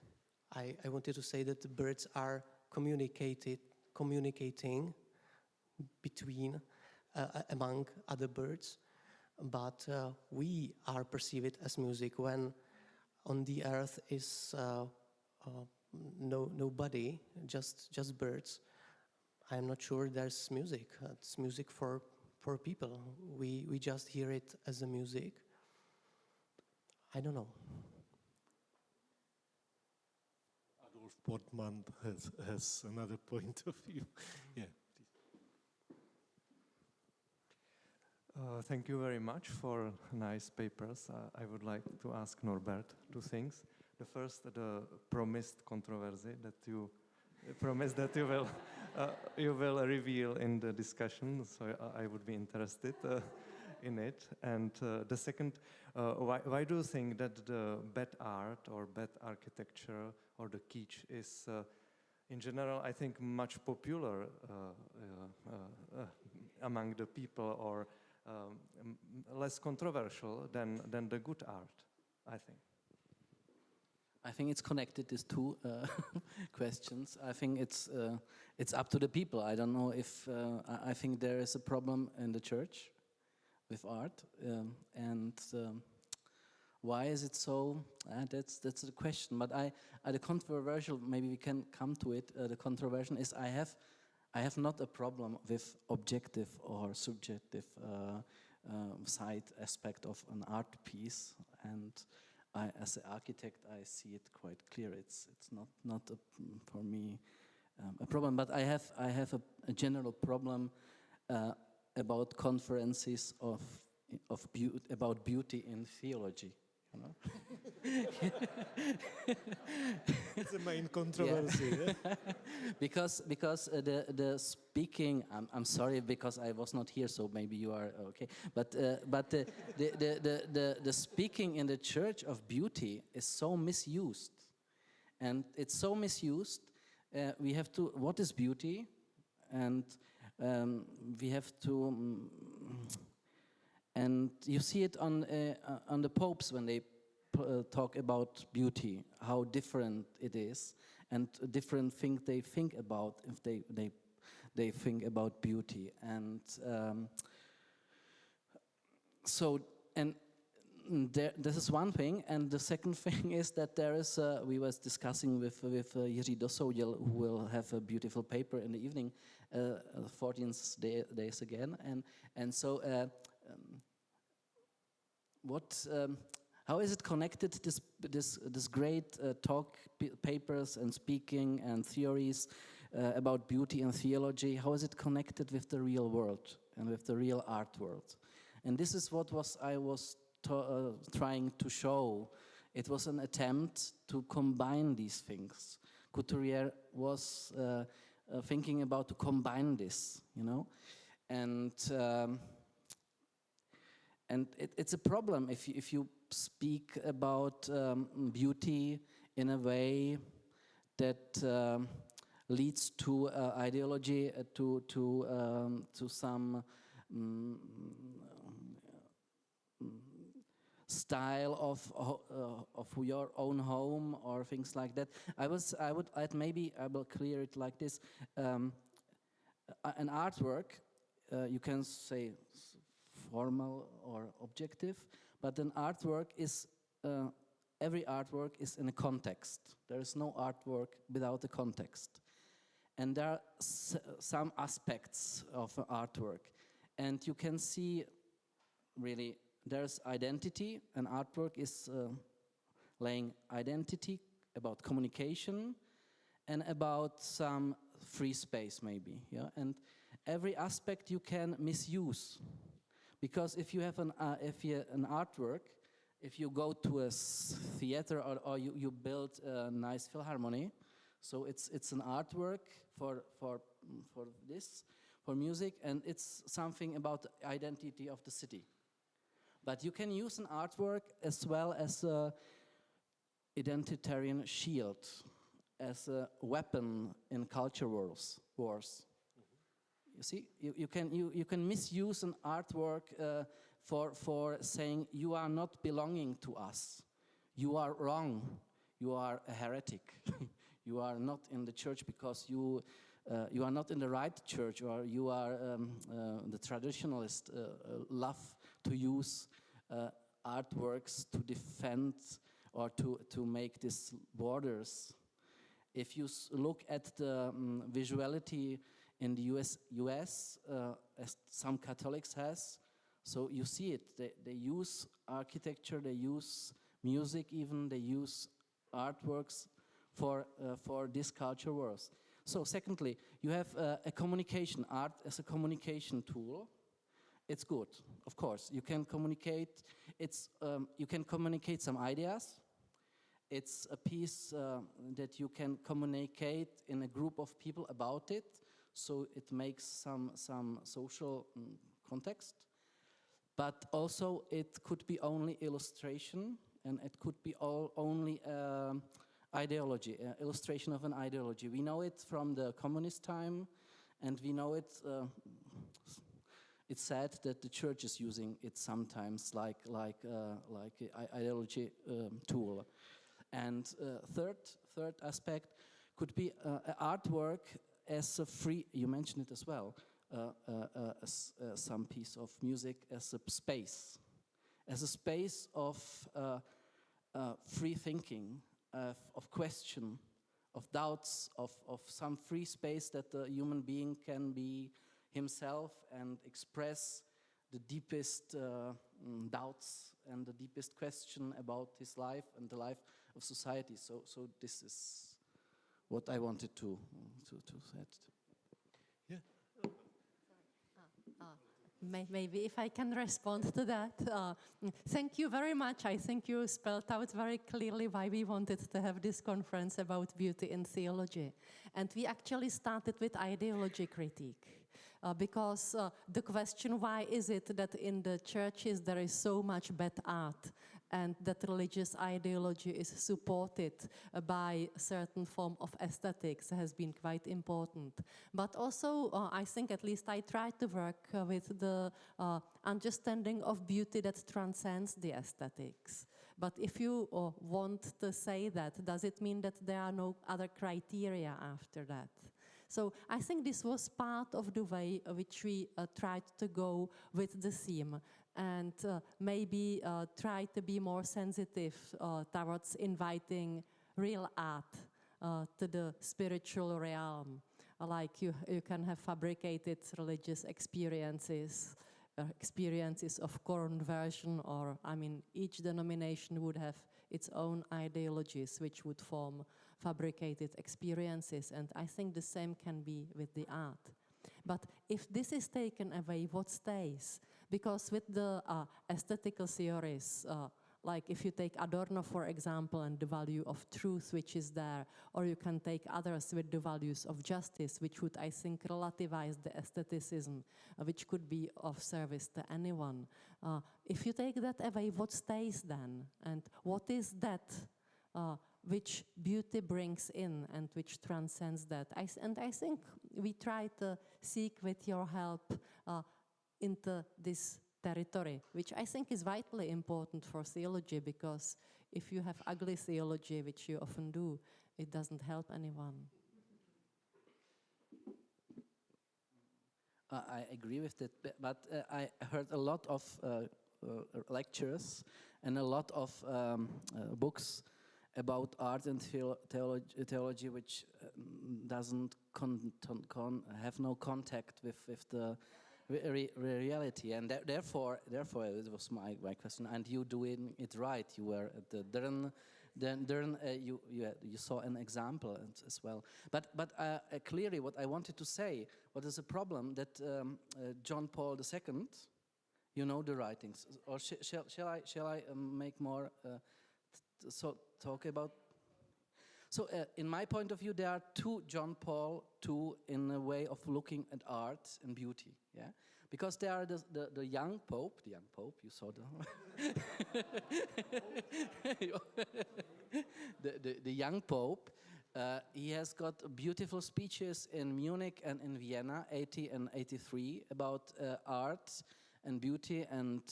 I wanted to say that the birds are communicating between among other birds, but we are perceive it as music when on the earth is nobody, just birds. I'm not sure there's music. It's music for people. We just hear it as a music. I don't know. Portman has another point of view. Yeah. Thank you very much for nice papers. I would like to ask Norbert two things. The first, the promised controversy that you promised that you will reveal in the discussion. So I would be interested in it. And the second, why do you think that the bad art or bad architecture or the kitsch is, in general, I think much popular among the people, or less controversial than the good art, I think? I think it's connected, these two questions. I think it's up to the people. I don't know if, I think there is a problem in the church with art, and why is it so? That's the question. But the controversial, maybe we can come to it. The controversial is I have not a problem with objective or subjective side aspect of an art piece, and as an architect, I see it quite clear. It's not for me a problem, but I have a general problem about conferences about beauty in theology. You know? It's the main controversy. Yeah. because the speaking, I'm sorry because I was not here, so maybe you are okay. But the speaking in the church of beauty is so misused, and it's so misused. We have to. What is beauty? And we have to. And you see it on the popes when they talk about beauty, how different it is, and different things they think about if they think about beauty. And so, and this is one thing. And the second thing is that there is, we was discussing with Jiří Dosoudil, who will have a beautiful paper in the evening, 14th days again. And so, how is it connected, this great talk papers and speaking and theories about beauty and theology, how is it connected with the real world and with the real art world? And this is what I was trying to show. It was an attempt to combine these things. Couturier was thinking about to combine this, you know, and it's a problem if you speak about beauty in a way that leads to ideology, to some style of your own home or things like that. I will clear it like this. An artwork, you can say formal or objective, but an artwork is, every artwork is in a context. There is no artwork without a context. And there are some aspects of an artwork. And you can see, really, there's identity. An artwork is laying identity about communication and about some free space, maybe. Yeah? And every aspect you can misuse. Because if you have an artwork, if you go to a theater or you build a nice philharmonic, so it's an artwork for music, and it's something about the identity of the city. But you can use an artwork as well as a identitarian shield, as a weapon in culture wars. You see, you can misuse an artwork for saying you are not belonging to us. You are wrong. You are a heretic. You are not in the church because you are not in the right church, or you are the traditionalist love to use artworks to defend or to make these borders. If you look at the visuality in the US, as some Catholics has, so you see it. They use architecture, they use music even, they use artworks for this culture works. So secondly, you have a communication, art as a communication tool. It's good, of course. You can communicate. You can communicate some ideas. It's a piece that you can communicate in a group of people about it, so it makes some social context. But also, it could be only illustration, and it could be only ideology, illustration of an ideology. We know it from the communist time, and we know it. It's sad that the church is using it sometimes like ideology tool. And third aspect could be artwork as a free. You mentioned it as well. Some piece of music as a space of free thinking, of question, of doubts, of some free space that the human being can be himself and express the deepest doubts and the deepest question about his life and the life of society. So this is what I wanted to say. Yeah. Maybe if I can respond to that. Thank you very much. I think you spelled out very clearly why we wanted to have this conference about beauty in theology. And we actually started with ideology critique. Because the question, why is it that in the churches there is so much bad art and that religious ideology is supported by a certain form of aesthetics has been quite important. But also, I think at least I tried to work with the understanding of beauty that transcends the aesthetics. But if you want to say that, does it mean that there are no other criteria after that? So I think this was part of the way which we tried to go with the theme and maybe try to be more sensitive towards inviting real art to the spiritual realm. Like you can have fabricated religious experiences, experiences of conversion, or I mean each denomination would have its own ideologies which would form fabricated experiences, and I think the same can be with the art. But if this is taken away, what stays? Because with the aesthetical theories, like if you take Adorno, for example, and the value of truth which is there, or you can take others with the values of justice, which would, I think, relativize the aestheticism, which could be of service to anyone. If you take that away, what stays then? And what is that which beauty brings in and which transcends that? And I think we try to seek with your help into this territory, which I think is vitally important for theology, because if you have ugly theology, which you often do, it doesn't help anyone. I agree with that, but I heard a lot of lectures and a lot of books about art and theology, which doesn't have no contact with the reality, and therefore it was my question. And you doing it right. You were at the Brno, you saw an example as well. But clearly, what I wanted to say, what is the problem that John Paul II, you know the writings, or shall I make more? So talk about. So in my point of view, there are two John Paul II in a way of looking at art and beauty. Yeah, because there are the young Pope. The young Pope, you saw the young Pope. He has got beautiful speeches in Munich and in Vienna, 80 and 83, about art and beauty, and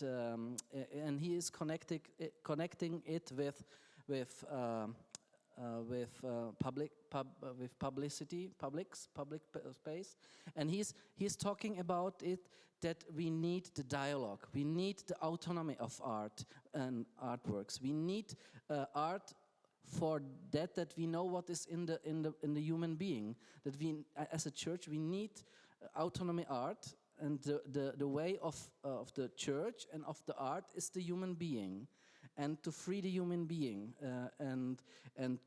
he is connecting it with public space, and he's talking about it, that we need the dialogue, we need the autonomy of art and artworks, we need art for that we know what is in the human being, that we as a church we need autonomy art, and the way of the church and of the art is the human being. and to free the human being and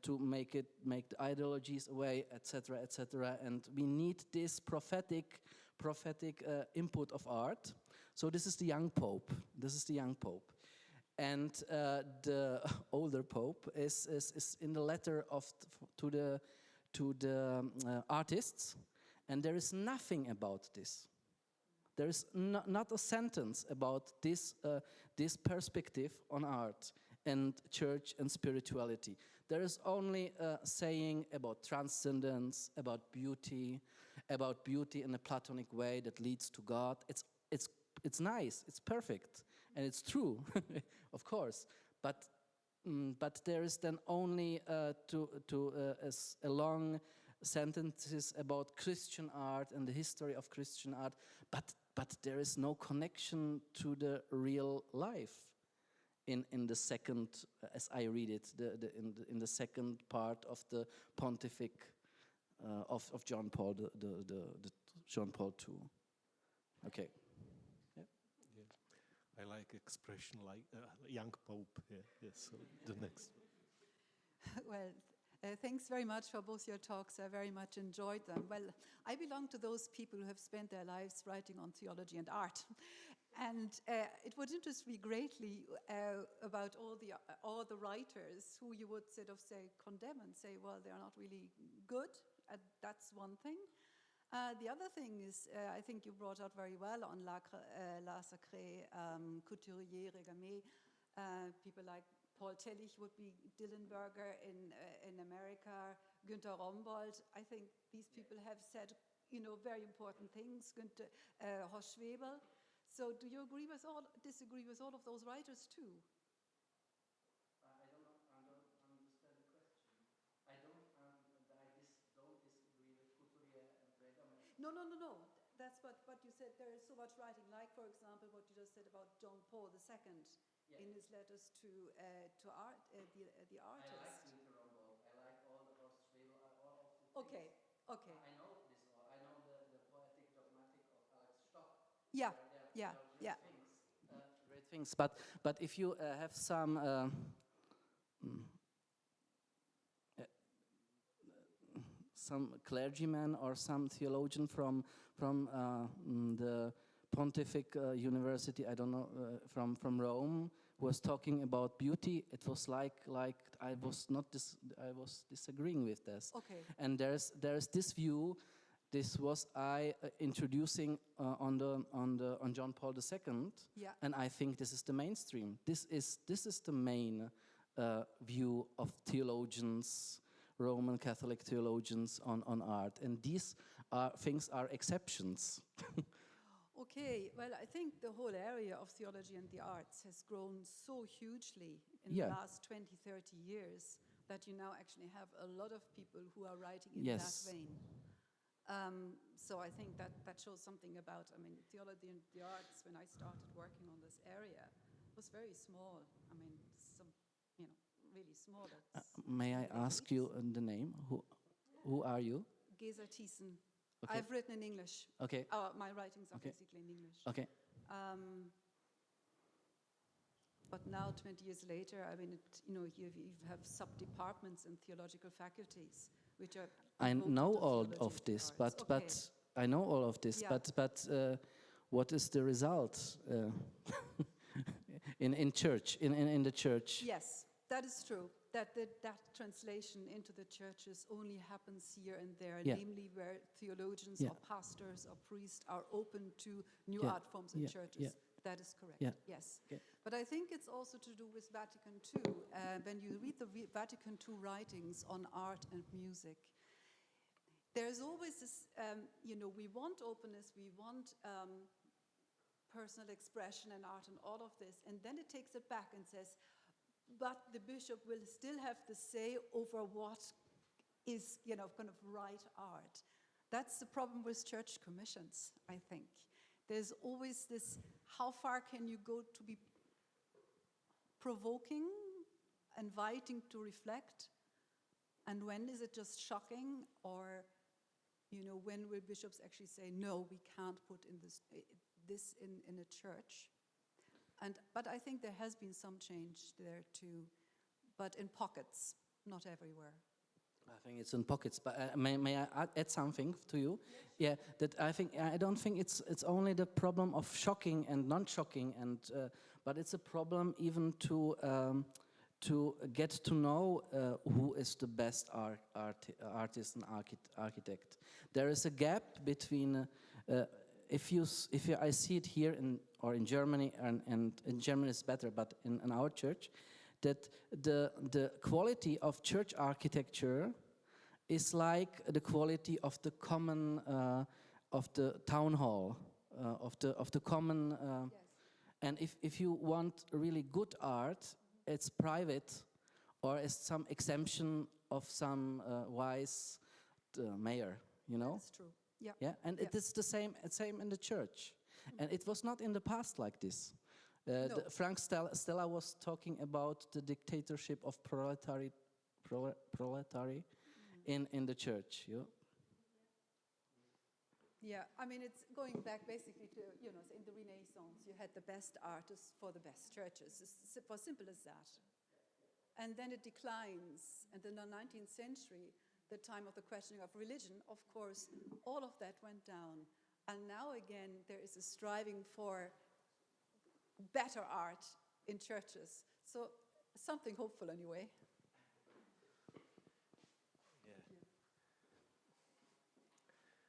to make the ideologies away, etc., etc. And we need this prophetic input of art. So this is the young pope. This is the young pope. And the older pope is in the letter to the artists, and there is nothing about this. There is not a sentence about this perspective on art and church and spirituality. There is only a saying about transcendence, about beauty in a Platonic way that leads to God. It's nice, it's perfect, and it's true, of course. But there is then only a long sentences about Christian art and the history of Christian art. But there is no connection to the real life in the second, as I read it, in the second part of the pontific of John Paul, the John Paul II. Okay. I like expression like young pope. Yeah, yes. So the next. Well, thanks very much for both your talks. I very much enjoyed them. Well, I belong to those people who have spent their lives writing on theology and art. And it would interest me greatly about all the writers who you would sort of say condemn and say, well, they're not really good. That's one thing. The other thing is, I think you brought out very well on Art Sacré, Couturier, Regamé, people like Paul Tillich would be Dillenberger in America, Günter Rombold. I think these people have said, very important things. Horst Schwebel. So, do you disagree with all of those writers too? I don't understand the question. I don't disagree with Couturier and Regamé. No. That's what you said. There is so much writing, like, for example, what you just said about John Paul II. Yeah. In his letters to art, the artist. I like Günter Rombold. I like all the Horst Schwebel, all of the things. Okay. I know this all. I know the poetic dogmatic of Alex Stock. Yeah. Great things. But if you have some clergyman or some theologian from the Pontific University, I don't know, from Rome, who was talking about beauty, it was like I was disagreeing with this. Okay. And there's this view. This was I introducing on John Paul II. Yeah. And I think this is the mainstream. This is the main view of theologians, Roman Catholic theologians on art, and these things are exceptions. Okay, well, I think the whole area of theology and the arts has grown so hugely in the last 20, 30 years that you now actually have a lot of people who are writing in that vein. So I think that shows something about, theology and the arts, when I started working on this area, was very small. Really small. May I ask you the name? Who are you? Gesa Thiessen. Okay. I've written in English. Okay. My writings are basically in English. Okay. But now, 20 years later, you have sub-departments in theological faculties, which are. I know all of this, but I know all of this, but what is the result in church in the church? Yes, that is true. That translation into the churches only happens here and there, namely where theologians or pastors or priests are open to new art forms in churches. Yeah. That is correct, yes. Okay. But I think it's also to do with Vatican II. When you read the Vatican II writings on art and music, there's always this, we want openness, we want personal expression and art and all of this, and then it takes it back and says, but the bishop will still have the say over what is, kind of right art. That's the problem with church commissions, I think. There's always this, how far can you go to be provoking, inviting to reflect, and when is it just shocking, or, when will bishops actually say, no, we can't put in this in a church? But I think there has been some change there too, but in pockets, not everywhere. I think it's in pockets, but may I add something to you? Yeah, that I don't think it's only the problem of shocking and non-shocking, but it's a problem even to get to know who is the best artist and architect. There is a gap between I see it here in Germany, and in Germany it's better, but in our church, that the quality of church architecture is like the quality of the common of the town hall of the common. Yes. And if you want really good art, it's private, or it's some exemption of some wise mayor, you know. That's true. Yeah. Yeah, and Yeah. it is the same in the church, and it was not in the past like this. No. Frank Stella was talking about the dictatorship of proletary in the church. Yeah, I mean, it's going back basically to, in the Renaissance, you had the best artists for the best churches. It's as simple as that. And then it declines. And in the 19th century, the time of the questioning of religion, of course, all of that went down. And now again, there is a striving for better art in churches. So something hopeful anyway.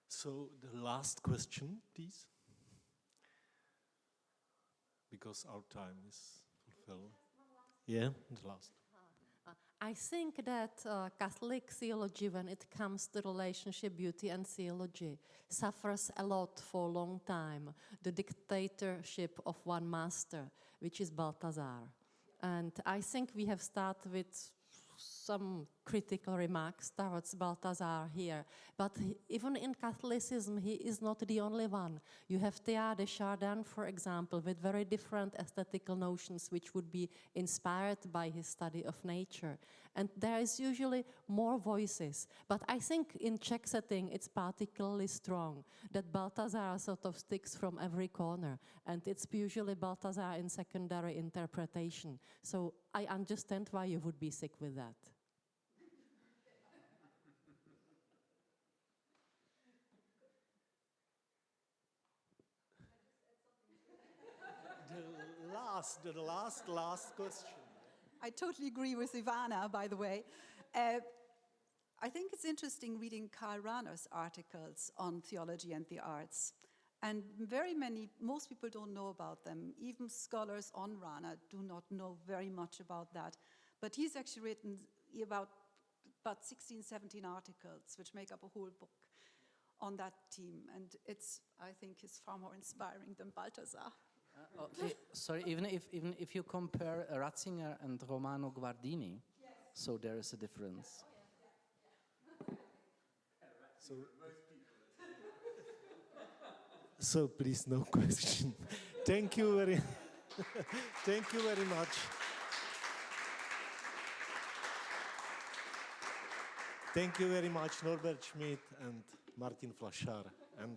So the last question, please, because our time is fulfilled. Yeah, the last. I think that Catholic theology, when it comes to relationship, beauty and theology, suffers a lot for a long time. The dictatorship of one master, which is Balthasar. And I think we have started with some critical remarks towards Balthasar here. But even in Catholicism, he is not the only one. You have Théâtre de Chardin, for example, with very different aesthetical notions which would be inspired by his study of nature. And there is usually more voices. But I think in Czech setting, it's particularly strong that Balthasar sort of sticks from every corner. And it's usually Balthasar in secondary interpretation. So I understand why you would be sick with that. The last question. I totally agree with Ivana, by the way. I think it's interesting reading Karl Rahner's articles on theology and the arts. And most people don't know about them. Even scholars on Rahner do not know very much about that. But he's actually written about 16, 17 articles, which make up a whole book on that theme. And I think it's far more inspiring than Balthasar. Sorry, even if you compare Ratzinger and Romano Guardini, yes. So there is a difference. So please, no question. Thank you very much. Thank you very much, Norbert Schmidt and Martin Flašar. And